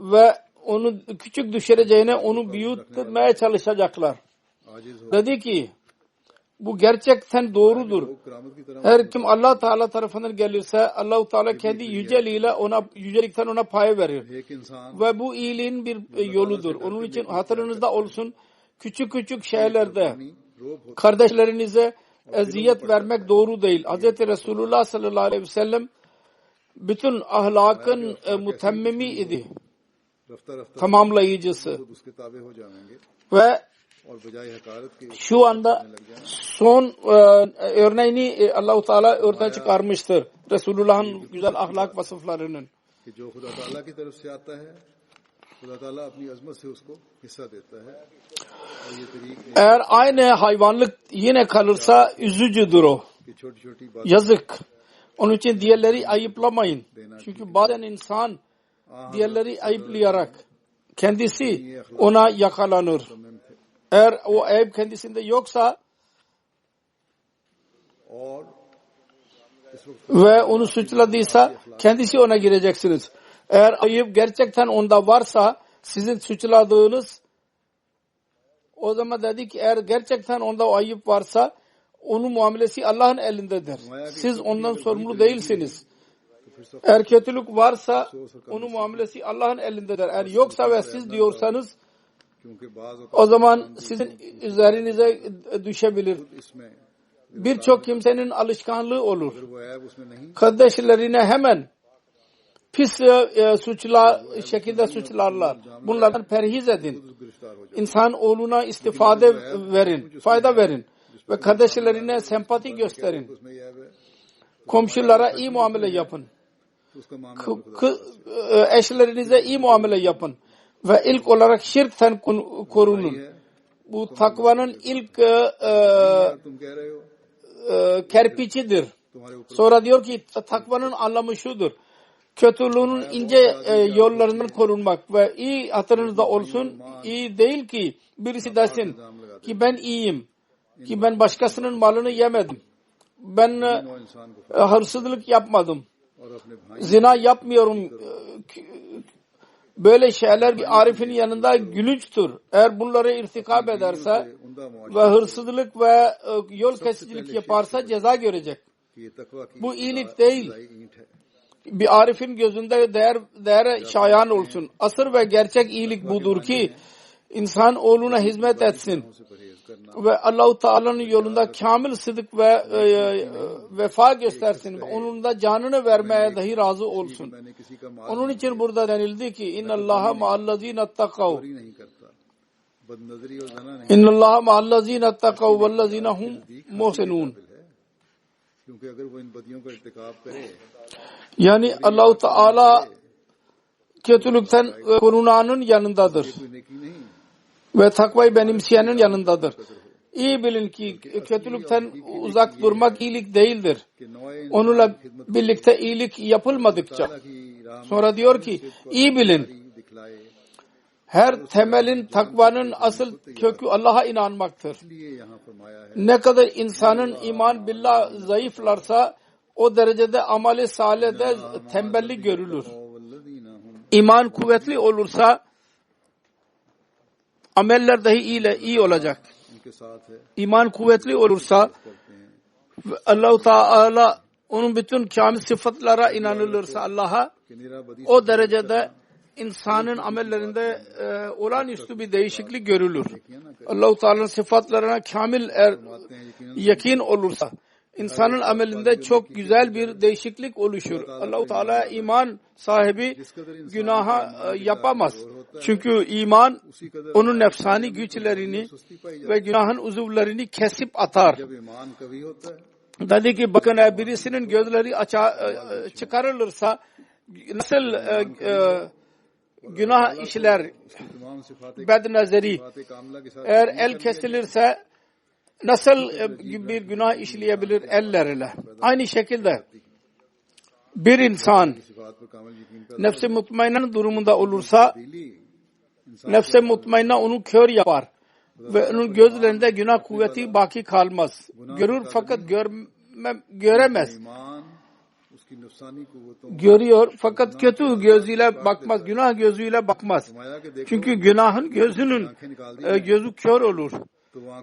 Ve onu küçük düşüreceğine onu büyütmeye çalışacaklar. Dedi ki bu gerçekten doğrudur. Her kim Allah Teala tarafından gelirse Allah-u Teala kendi yüceliğiyle yücelikten ona pay verir. Ve bu iyiliğin bir yoludur. Onun için hatırınızda olsun, küçük küçük şeylerde kardeşlerinize eziyet vermek doğru değil. Hz. Resulullah sallallahu aleyhi ve sellem bütün ahlakın mutemmimi idi. Tamamlayıcısı. Ve şu anda son örneğini Allah-u Teala ortaya çıkarmıştır. Resulullah'ın güzel ahlak vasıflarının. Eğer aynı hayvanlık yine kalırsa üzücüdür o. Yazık. Onun için diğerleri ayıplamayın. Çünkü bazen insan diğerleri ayıplayarak kendisi ona yakalanır. Eğer o ayıp kendisinde yoksa ve onu suçladıysa kendisi ona gireceksiniz. Eğer ayıp gerçekten onda varsa sizin suçladığınız, o zaman dedi ki eğer gerçekten onda o ayıp varsa onun muamelesi Allah'ın elindedir. Siz ondan sorumlu değilsiniz. Eğer kötülük varsa onun muamelesi Allah'ın elindedir. Eğer yoksa ve siz diyorsanız o zaman sizin üzerinize düşebilir. Birçok kimsenin alışkanlığı olur. Kardeşlerine hemen pis şekilde suçlarlar. Bunlardan perhiz edin. İnsan oğluna istifade verin, fayda verin ve kardeşlerine sempati gösterin. Komşulara iyi muamele yapın. Eşlerinize iyi muamele yapın. Ve ilk olarak şirkten korunun. Bu takvanın ilk kerpiçidir. Sonra diyor ki takvanın anlamı şudur. Kötülüğün ince yollarından korunmak ve iyi hatırınızda olsun. İyi değil ki birisi desin ki ben iyiyim. Ki ben başkasının malını yemedim. Ben hırsızlık yapmadım. Zina yapmıyorum. Böyle şeyler bir arifin yanında gülünçtür. Eğer bunları irtikab ederse ve hırsızlık ve yol kesicilik yaparsa ceza görecek. Bu iyilik değil. Bir arifin gözünde değer şayan olsun. Asır ve gerçek iyilik budur ki insan oğluna hizmet etsin ve Allah-u Teala'nın yolunda kamil sıdık ve vefa göstersin. Onun da canını vermeye dahi razı olsun. Onun için burada denildi ki İnnallâhe ma'allazîne ettekav İnnallâhe ma'allazîne ettekav vellezîne hum muhsinûn. Yani Allah-u Teala kötülükten korunanın yanındadır ve takvayı benimseyenin yanındadır. İyi bilin ki kötülükten uzak durmak iyilik değildir. Onunla birlikte iyilik yapılmadıkça. Sonra diyor ki iyi bilin. Her temelin takvanın asıl kökü Allah'a inanmaktır. Ne kadar insanın iman billah zayıflarsa o derecede amali salihde tembellik görülür. İman kuvvetli olursa ameller dahi iyi olacak. İman kuvvetli olursa ve Allah-u Teala onun bütün kamil sıfatlara inanılırsa Allah'a, o derecede insanın amellerinde olağanüstü bir değişiklik görülür. Allah-u Teala'nın sıfatlarına kamil yakin olursa insanın amelinde çok güzel bir değişiklik oluşur. Allah-u Teala iman sahibi günaha yapamaz. Çünkü iman onun nefsani güçlerini ve günahın uzuvlarını kesip atar. Dedi ki bakın birisinin gözleri çıkarılırsa nasıl günah işler bednazeri, eğer el kesilirse nasıl bir günah işleyebilir ellerle. Aynı şekilde bir insan nefs-i mutmainne'nin durumunda olursa nefs-i mutmainne onu kör yapar ve onun gözlerinde günah kuvveti baki kalmaz. Görür fakat göremez. Görüyor fakat kötü gözüyle bakmaz, günah gözüyle bakmaz. Çünkü günahın gözü kör olur.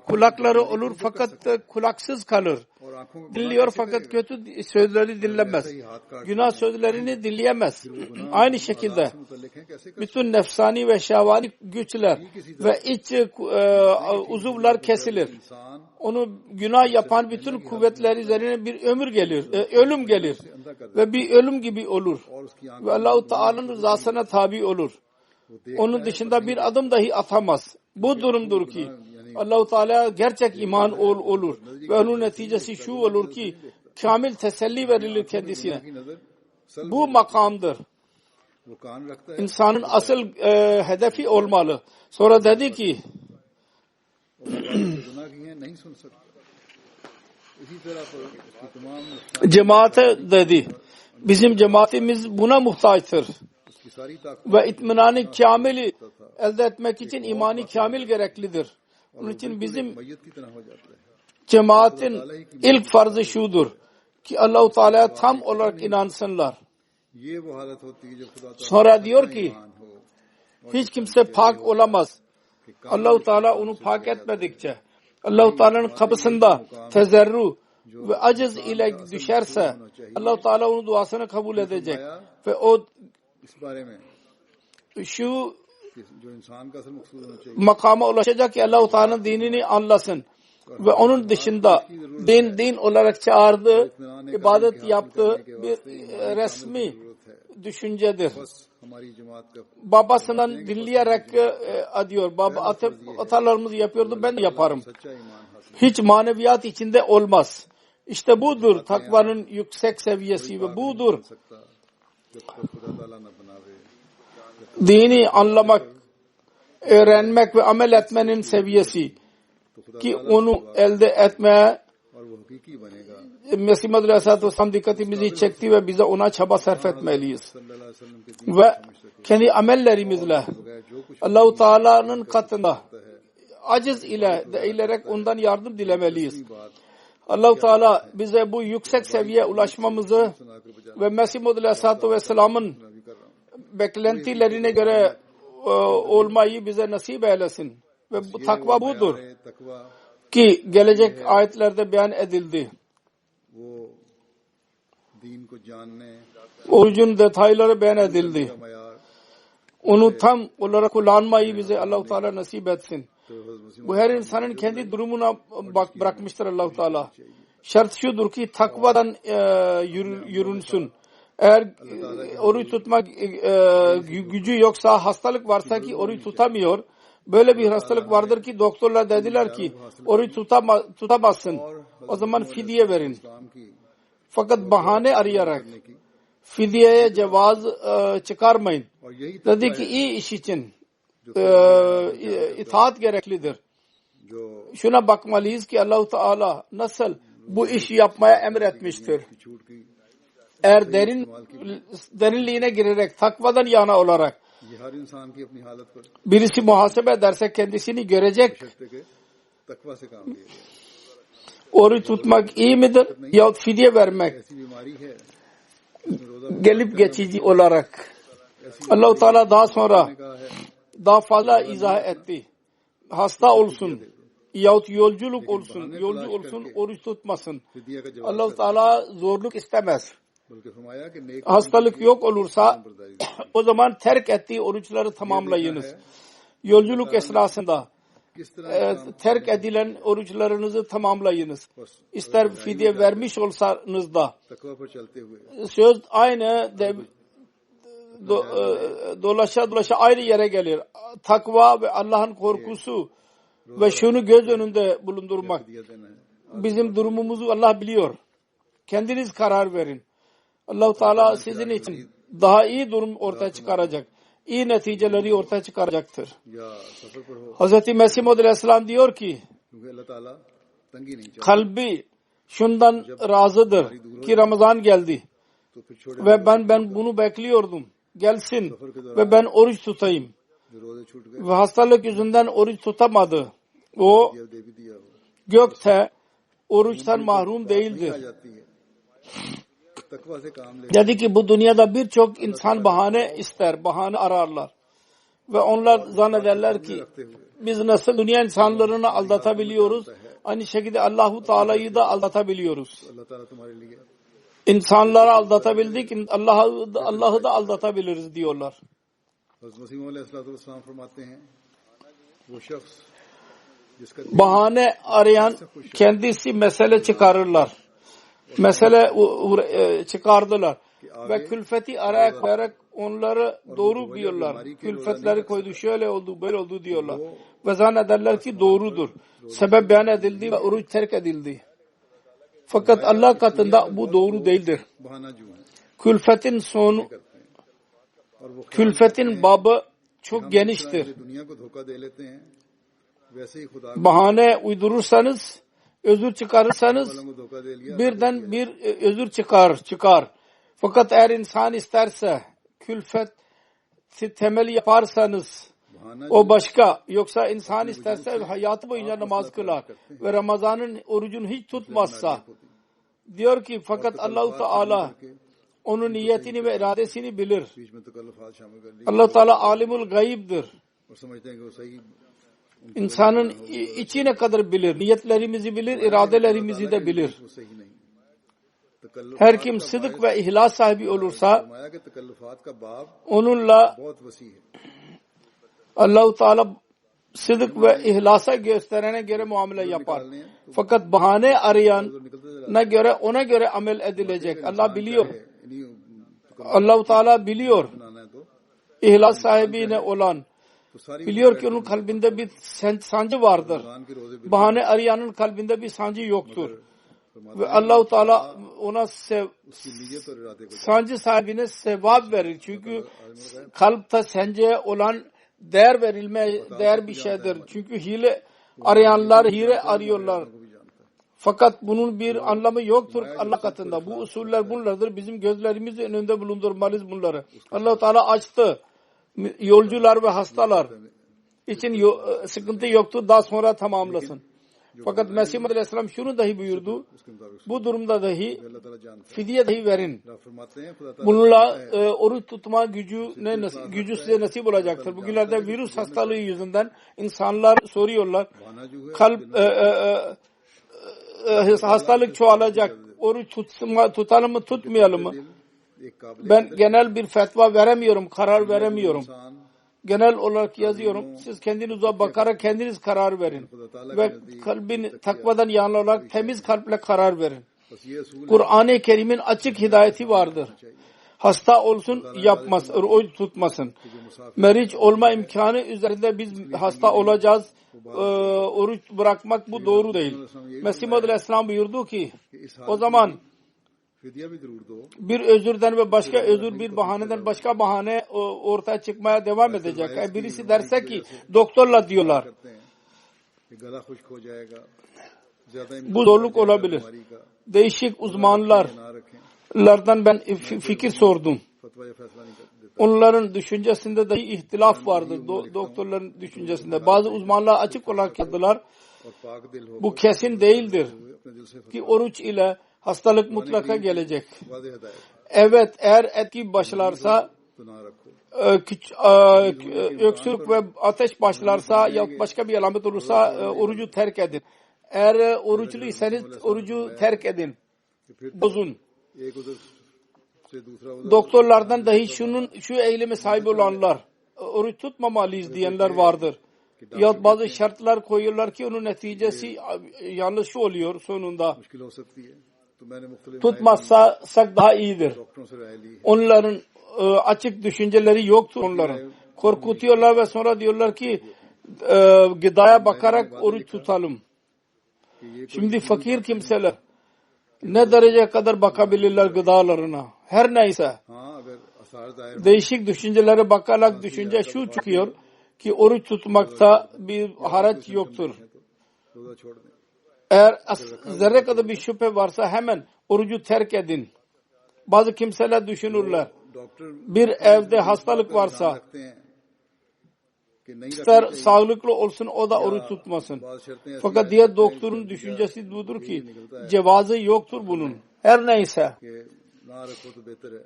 Kulakları olur fakat kulaksız kalır. Dinliyor fakat kötü sözleri dinlemez. Günah sözlerini dinleyemez. Aynı şekilde bütün nefsani ve şehvani güçler ve iç uzuvlar kesilir. Onu günah yapan bütün kuvvetler üzerine bir ölüm gelir ve bir ölüm gibi olur ve Allah-u Teala'nın rızasına tabi olur. Onun dışında bir adım dahi atamaz. Bu durumdur ki Allah-u Teala gerçek iman olur ve onun neticesi şu olur ki kamil teselli verilir kendisine. Bu makamdır. İnsanın asıl hedefi olmalı. Sonra dedi ki cemaate dedi, bizim cemaatimiz buna muhtaçtır ve itminanı kamili elde etmek için imani kamil gereklidir. Onun için bizim cemaatin ilk farzı şudur ki Allah-u Teala'ya tam olarak inansınlar. Sonra diyor ki hiç kimse pak olamaz. Allah-u Teala onu pak etmedikçe, Allah-u Teala'nın kapısında tezerru ve aciz ile düşerse Allah-u Teala onun duasını kabul edecek ve o şu makama ulaşacak ki Allah-u Teala'nın dinini anlasın ve onun dışında din olarak çağırdığı, ibadet yaptığı bir resmi düşüncedir. Babasından dinleyerek diyor, baba atalarımız yapıyordu, ben de yaparım. Hiç maneviyat içinde olmaz. İşte budur takvanın yüksek seviyesi ve budur dini anlamak, öğrenmek ve amel etmenin seviyesi ki onu elde etmeye Mesih Muhammed Aleyhisselatü Vesselam dikkatimizi çekti ve bize ona çaba sarf etmeliyiz. Ve kendi amellerimizle Allah-u Teala'nın katında aciz ile eğilerek ondan yardım dilemeliyiz. Allah-u Teala bize bu yüksek seviyeye ulaşmamızı ve Mesih Muhammed Aleyhisselatü Vesselam'ın beklentilerine göre olmayı bize nasip eylesin. Ve bu takva budur ki gelecek ayetlerde beyan edildi. Orucun detayları beyan edildi. Onu tam olarak kullanmayı bize Allah-u Teala nasip etsin. Bu her insanın kendi durumuna bırakmıştır Allah-u Teala. Şart şudur ki takvadan yürünsün. Eğer oruç tutmak gücü yoksa, hastalık varsa ki oruç tutamıyor. Böyle bir hastalık vardır ki doktorlar dediler ki oruç tutamazsın. O zaman fidye verin. Fakat bahane arayarak fidyeye cevaz çıkarmayın. Dedi ki iyi iş için itaat gereklidir. Şuna bakmalıyız ki Allah-u Teala nasıl bu işi yapmaya emretmiştir. Eğer derinliğine girerek takvadan yana olarak birisi muhasebe ederse kendisini görecek. Oruç tutmak iyi midir yahut fidye vermek gelip geçici olarak. Allah-u Teala daha sonra daha fazla izah etti. Hasta olsun yahut yolculuk olsun, yolcu olsun, oruç tutmasın. फिदिया का जवाब Allah-u Teala zorluk istemez. बल्कि फरमाया कि नेक Hastalık yok olursa o zaman terk ettiği oruçları tamamlayınız. Yolculuk esnasında किस तरह terk edilen oruçlarınızı tamamlayınız. İster fidye vermiş olsanız da. तकवा पर चलते हुए Söz aynı dolaşa dolaşa aynı yere gelir. Takva ve Allah'ın korkusu ve şunu göz önünde bulundurmak. दिया देना है Bizim durumumuzu Allah biliyor. Kendiniz karar verin. Allah-u Teala sizin için daha iyi durum ortaya çıkaracak. İyi neticeleri ortaya çıkaracaktır. या सफर पर हो Hz. Mesih Maud Aleyhisselam diyor ki क्योंकि अल्लाह ताला तंगी नहीं चाहता kalbi şundan razıdır ki Ramazan geldi तो फिर छोड़े ve ben bunu bekliyordum. Gelsin ve ben oruç tutayım. जो रोजे छूट गए Ve hastalık yüzünden oruç tutamadı. O या दे भी दिया हो gökte oruçtan mahrum değildir. आ जाती है तकवा से काम ले Dedi ki bu dünyada birçok insan bahane ister, bahane ararlar. Ve onlar zannederler ki रखते हुए biz nasıl dünya insanlarını aldatabiliyoruz, aynı şekilde Allahu Teala'yı da aldatabiliyoruz. अल्लाह ताला तुम्हारे लिए İnsanları aldatabildik, Allah'ı da aldatabiliriz diyorlar. हज़रत मसीह मौद अलैहिस्सलाम फरमाते हैं वो शख्स जिसका Bahane arayan kendisi mesele çıkarırlar. Mesele çıkardılar. Ve külfeti araya koyarak onları doğru diyorlar. Külfetleri koydu, şöyle oldu, böyle oldu diyorlar. Ve zannederler ki doğrudur. Sebep beyan edildi ve oruç terk edildi. Fakat Allah katında bu doğru değildir. बहाना जो है Külfetin sonu, करते हैं और वो külfetin babı çok geniştir. दुनिया को धोखा दे लेते हैं वैसे ही खुदा Bahane uydurursanız, özür çıkarırsanız को धोखा दे लिया birden bir özür çıkar. Fakat eğer insan isterse külfet temel yaparsanız बहाना o başka. Yoksa insan isterse hayatı boyunca namaz kılar ve Ramazan'ın orucunu hiç tutmazsa diyor ki fakat Allah-u Teala onun niyetini ve iradesini bilir. बीच में तकल्लुफ़ात शामिल कर ली Allah-u Teala alimul gayibdir. और समझते हैं कि वो सही İnsanın içine kadar bilir. Niyetlerimizi bilir, iradelerimizi de bilir. वो सही नहीं तकल्लुफ़ Her kim sıdık ve ihlas sahibi olursa फरमाया कि तकल्लुफ़ात का बाब onunla बहुत वसी है Allah-u Teala sıdık ve ihlasa gösterene göre muamele yapar. Fakat bahane arayana göre ona göre amel edilecek. Allah biliyor. Allah-u Teala biliyor. बनाना है तो İhlas sahibine olan तो सारी biliyor ki onun kalbinde bir sancı vardır. Quran के रोजे Bahane arayanın kalbinde bir sancı yoktur. फरमाते Ve Allah-u Teala ona उसकी नीयत और इरादे को sancı sahibine sevap verir. Çünkü kalpte sancıya olan değer bir şeydir. Çünkü hile arayanlar hile arıyorlar. भी जानता है Fakat bunun bir anlamı yoktur Allah katında. Bu usuller bunlardır. Bizim gözlerimizin önünde bulundurmalıyız bunları. Allah-u Teala açtı. Yolcular ve hastalar için sıkıntı yoktur. Daha sonra tamamlasın. Fakat Mesih Maud Aleyhisselam şunu dahi buyurdu. उसके मुताबिक Bu durumda dahi अल्लाह ताला जानता है fidye dahi verin. आप फरमाते हैं खुदा ताला Bununla oruç tutma gücü size nasip olacaktır. Bugünlerde virüs hastalığı yüzünden insanlar soruyorlar. बहाना जो है Kalp hastalık çoğalacak. Oruç tutalım mı tutmayalım mı? एक काबिल Ben genel bir fetva veremiyorum, karar veremiyorum. इंसान Genel olarak yazıyorum. Siz kendinize bakarak kendiniz karar verin. खुदा ताला Ve kalbin takvadan yanlı olarak temiz kalple karar verin. बस ये असूल Kur'an-ı Kerim'in açık hidayeti vardır. Hasta olsun yapmaz, oruç tutmasın. Meriç olma imkanı üzerinde biz hasta olacağız. Oruç bırakmak bu doğru değil. Mesih Maud Aleyhisselam buyurdu ki o zaman फिदिया भी जरूर दो bir özürden ve başka özür, bir bahaneden başka bahane ortaya çıkmaya devam edecek. Birisi derse ki doktorla diyorlar. करते हैं कि गला खुश्क हो जाएगा ज्यादा Bu zorluk olabilir. बीमारी का Değişik uzmanlardan ना रखें ben fikir sordum. फतवा या फैसला नहीं देता Onların düşüncesinde dahi ihtilaf vardır. Doktorların düşüncesinde. Bazı uzmanlar açık olarak yazdılar. और पाक दिल हो Bu kesin değildir. अपने दिल से Ki oruç ile hastalık mutlaka gelecek. वादे हदायत Evet, eğer etki başlarsa तो ना रखो। Öksürük ve ateş başlarsa ya başka bir alamet olursa orucu terk edin. Eğer oruçluysanız orucu terk edin. Bozun. एक उधर से दूसरा उधर Doktorlardan dahi şu eyleme sahip olanlar oruç tutmamalıyız diyenler vardır. Ya bazı şartlar koyuyorlar ki onun neticesi yanlış şu oluyor sonunda. मुश्किल हो सकती है। तो मैंने मुख्तलिफ Tutmazsak daha iyidir. डॉक्टरों से राय ली है Onların açık düşünceleri yoktur onların. Korkutuyorlar ve sonra diyorlar ki gıdaya bakarak oruç tutalım. कि ये Şimdi fakir kimseler ne dereceye kadar bakabilirler gıdalarına? Her neyse. हाँ अगर आसार दायर Değişik düşüncelere bakarak düşünce şu çıkıyor ki oruç tutmakta bir haraç yoktur. है तो रोजा छोड़ दें। Eğer zerre kadar bir şüphe varsa hemen orucu terk edin. Bazı kimseler düşünürler. Doctor Bir evde hastalık varsa रखते हैं कि नहीं ister रखनी चाहिए। sağlıklı olsun o da oruç tutmasın. bazı şartlar Fakat diğer doktorun düşüncesi budur ki cevazı yoktur bunun. Her neyse. कि ना रखो तो बेहतर है।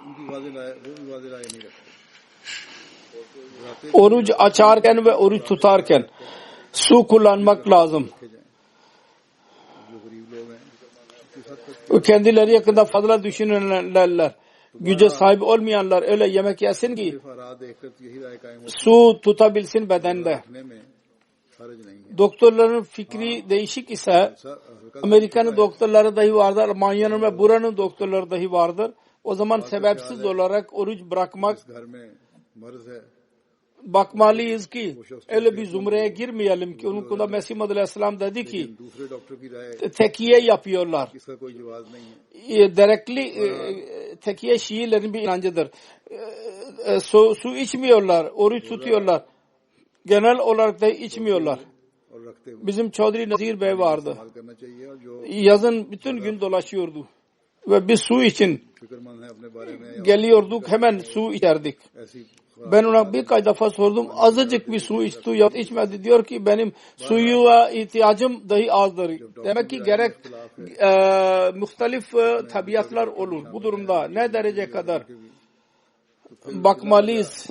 उनकी वाज़ेह राय वो भी वाज़ेह राय नहीं रखते। Oruç açarken ve oruç tutarken su kullanmak lazım. रखे जाएं। जो गरीब लोग हैं किस हद तक Kendileri yakında fazla düşünenler, güce sahip olmayanlar öyle yemek yesin ki फराद देखकर तो यही राय कायम होती su tutabilsin bedende. है रखने में हर्ज नहीं है। Doktorların fikri değişik ise हल्का Amerika'nın doktorları dahi vardır, Almanya'nın ve buranın doktorları dahi vardır. O zaman sebepsiz olarak oruç bırakmak घर में मर्ज है bakmalıyız ki öyle bir zümreye girmeyelim ki onun kulu Mesih Muhammed Aleyhisselam dedi ki दूसरे डॉक्टर की राय tekiye yapıyorlar. इसका कोई जवाब नहीं है। Direktli tekiye Şiilerin bir inancıdır. Su içmiyorlar, oruç tutuyorlar. Genel olarak da içmiyorlar. और रखते हुए Bizim Çaudhry Nazir Bey vardı. इस्तेमाल करना चाहिए और जो Yazın bütün gün dolaşıyordu. Ve biz su için फिक्रमंद है अपने बारे में या geliyorduk, hemen su içerdik. ऐसी Ben ona birkaç defa sordum, azıcık bir su içti ya içmedi. Diyor ki benim suya ihtiyacım dahi azdır. Demek ki gerek muhtelif tabiatlar olur. Bu durumda ne derece kadar bakmalıyız.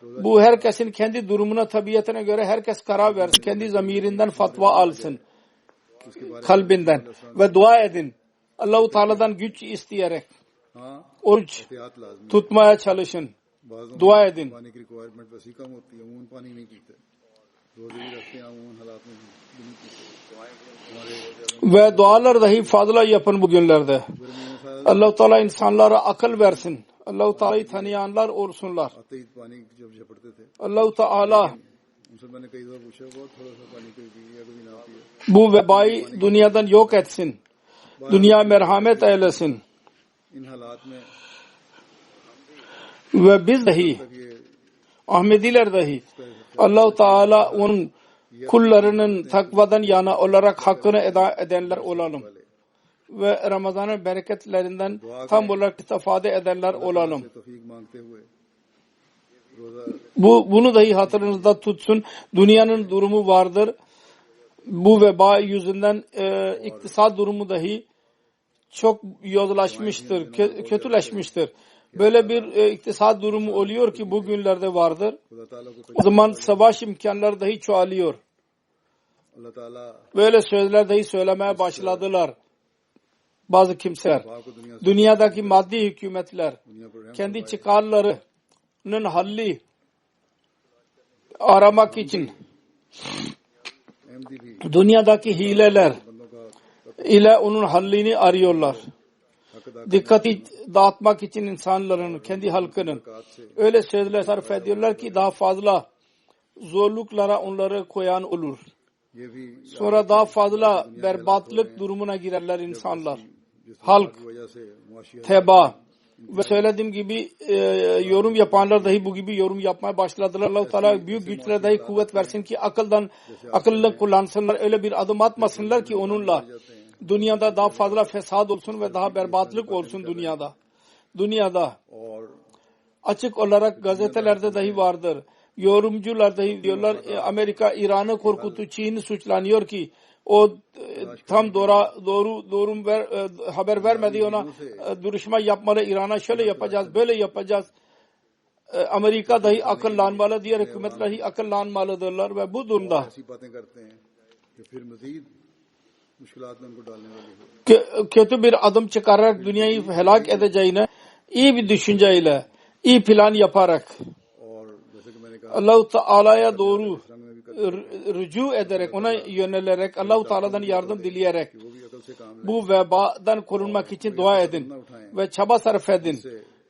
Bu herkesin kendi durumuna, tabiatına göre herkes karar versin. Kendi zamirinden fatva alsın. Kalbinden. Ve dua edin. Allah-u Teala'dan güç isteyerek हाँ oruç एहतियात लाजमी। tutmaya çalışın. बाज़ों Dua edin. पानी की रिक्वायरमेंट वैसी कम होती है, अमूमन पानी नहीं पीते, रोजे भी रखते हैं, अमूमन हालात में भी नहीं पीते। हमारे Ve dualar dahi fazla yapın bugünlerde. गर्मियों में Allah-u Teala insanlara akıl versin. Allah-u Teala'yı tanıyanlar olsunlar. आते ही पानी जब झपटते थे Allah-u Teala उनसे मैंने कई दफा पूछा बहुत थोड़ा सा पानी कोई पिए या कभी ना पिए। bu vebayı dünyadan yok etsin. Dünya merhamet eylesin. इन हालात में Ve biz dahi, तक ये Ahmediler dahi Allah-u Teala onun kullarının takvadan yana olarak hakkını eda edenler olalım. Ve Ramazan'ın bereketlerinden tam olarak istifade edenler olalım. से तौफीक मांगते हुए रोजा Bunu dahi hatırınızda tutsun. Dünyanın durumu vardır. Bu veba yüzünden iktisat durumu dahi çok yozlaşmıştır, kötüleşmiştir. Böyle bir iktisat durumu oluyor ki bugünlerde vardır. खुदा ताला को O zaman savaş imkanları dahi çoğalıyor. अल्लाह ताला Böyle sözler dahi söylemeye başladılar bazı kimseler. आपको दुनिया से Dünyadaki maddi hükümetler दुनिया पर रहम kendi çıkarlarının halli aramak için Ahmadi भी dünyadaki hileler बंदों का ile onun hallini arıyorlar. हक अदा Dikkati dağıtmak için insanların, kendi halkının ज़कात से öyle sözler sarf ediyorlar ki daha fazla zorluklara onları koyan olur. ये भी Sonra daha fazla berbatlık durumuna girerler insanlar. जिस Halk, की वजह से मुआशियत teba ve söylediğim gibi yorum yapanlar dahi bu gibi yorum yapmaya başladılar. Allah-u Teala büyük güçlere dahi kuvvet versin ki akıllı kullansınlar. Öyle bir adım atmasınlar ki onunla dünyada daha fazla fesat olsun ve daha berbatlık olsun dünyada. Dünyada और açık olarak gazetelerde dahi vardır. Yorumcular dahi diyorlar Amerika İran'ı korkutup Çin suçlanıyor ki o tam doğru haber vermedi ona duruşma yapmalı, İran'a şöyle yapacağız, böyle yapacağız. Amerika dahi akıllanmalı, diğer hükümetler dahi akıllanmalıdırlar ve bu durumda kötü bir adım çıkararak dünyayı helak edeceğine iyi bir düşünceyle, iyi plan yaparak Allah-u Teala'ya doğru rücu ederek, ona yönelerek, Allah-u Teala'dan yardım dileyerek bu vebadan korunmak için dua edin ve çaba sarf edin.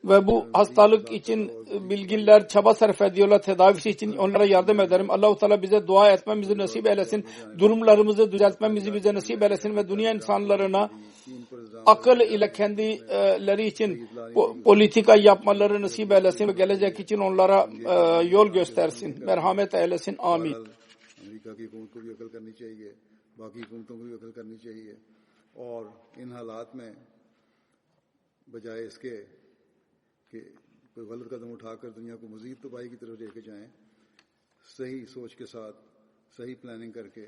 Ve bu hastalık için bilginler çaba sarf ediyorlar, tedavisi için onlara yardım ederim. Allah-u Teala bize dua etmemizi nasip eylesin. Durumlarımızı düzeltmemizi bize nasip eylesin ve dünya insanlarına akıl ile kendileri için politika yapmaları nasip eylesin ve gelecek için onlara yol göstersin. Merhamet eylesin. Amin. America की हुकूमत को भी अकल करनी चाहिए, बाकी हुकूमतों को भी अकल करनी चाहिए और इन हालात में बजाय इसके कि कोई गलत कदम उठाकर दुनिया को मजीद तबाही की तरफ लेके जाएं, सही सोच के साथ सही प्लानिंग करके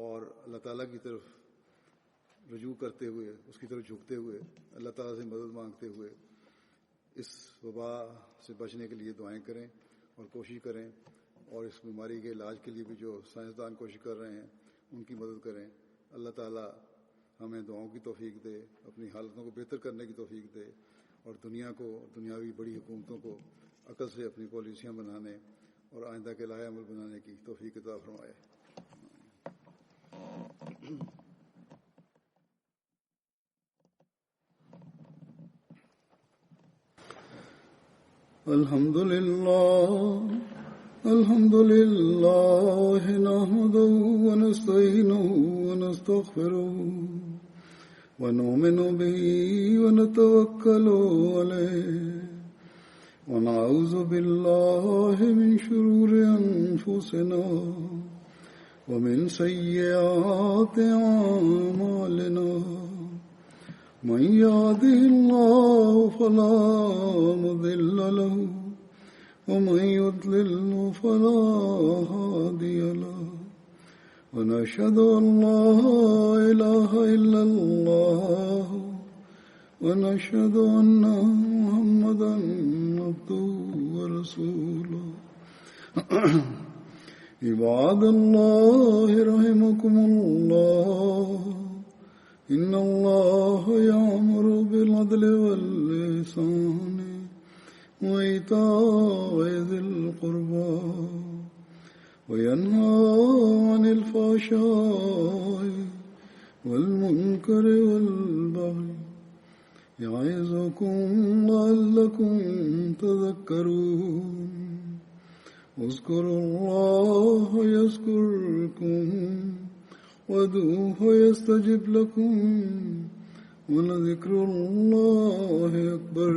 और अल्लाह ताला की तरफ रुजू करते हुए, उसकी तरफ झुकते हुए, अल्लाह ताला से मदद मांगते हुए इस वबा से बचने के लिए दुआएं करें और कोशिश करें और इस बीमारी के इलाज के लिए भी जो साइंसदान कोशिश कर रहे हैं उनकी मदद करें। अल्लाह ताला हमें दुआओं की तौफीक दे, अपनी हालतों को बेहतर करने की तौफीक दे और दुनिया को, दुनियावी बड़ी हुकूमतों को अकल से अपनी पॉलिसियां बनाने और आइंदा के लाए अमल बनाने की तौफीक अता फरमाए। الحمد لله نحمده ونستعينه ونستغفره ونؤمن به ونتوكل عليه ونعوذ بالله من شرور أنفسنا ومن سيئات أعمالنا من يهده الله فلا مضل له ومن يضلل فلا هادي له ونشهد أن لا إله إلا الله ونشهد أن محمدا عبده ورسوله عباد الله رحمكم الله إن الله يأمر بالعدل والإحسان وإيتاء ذي القربى وينهى عن الفحشاء والمنكر والبغي يعظكم لعلكم تذكرون اذكروا الله يذكركم وادعوه يستجب لكم ولذكر الله أكبر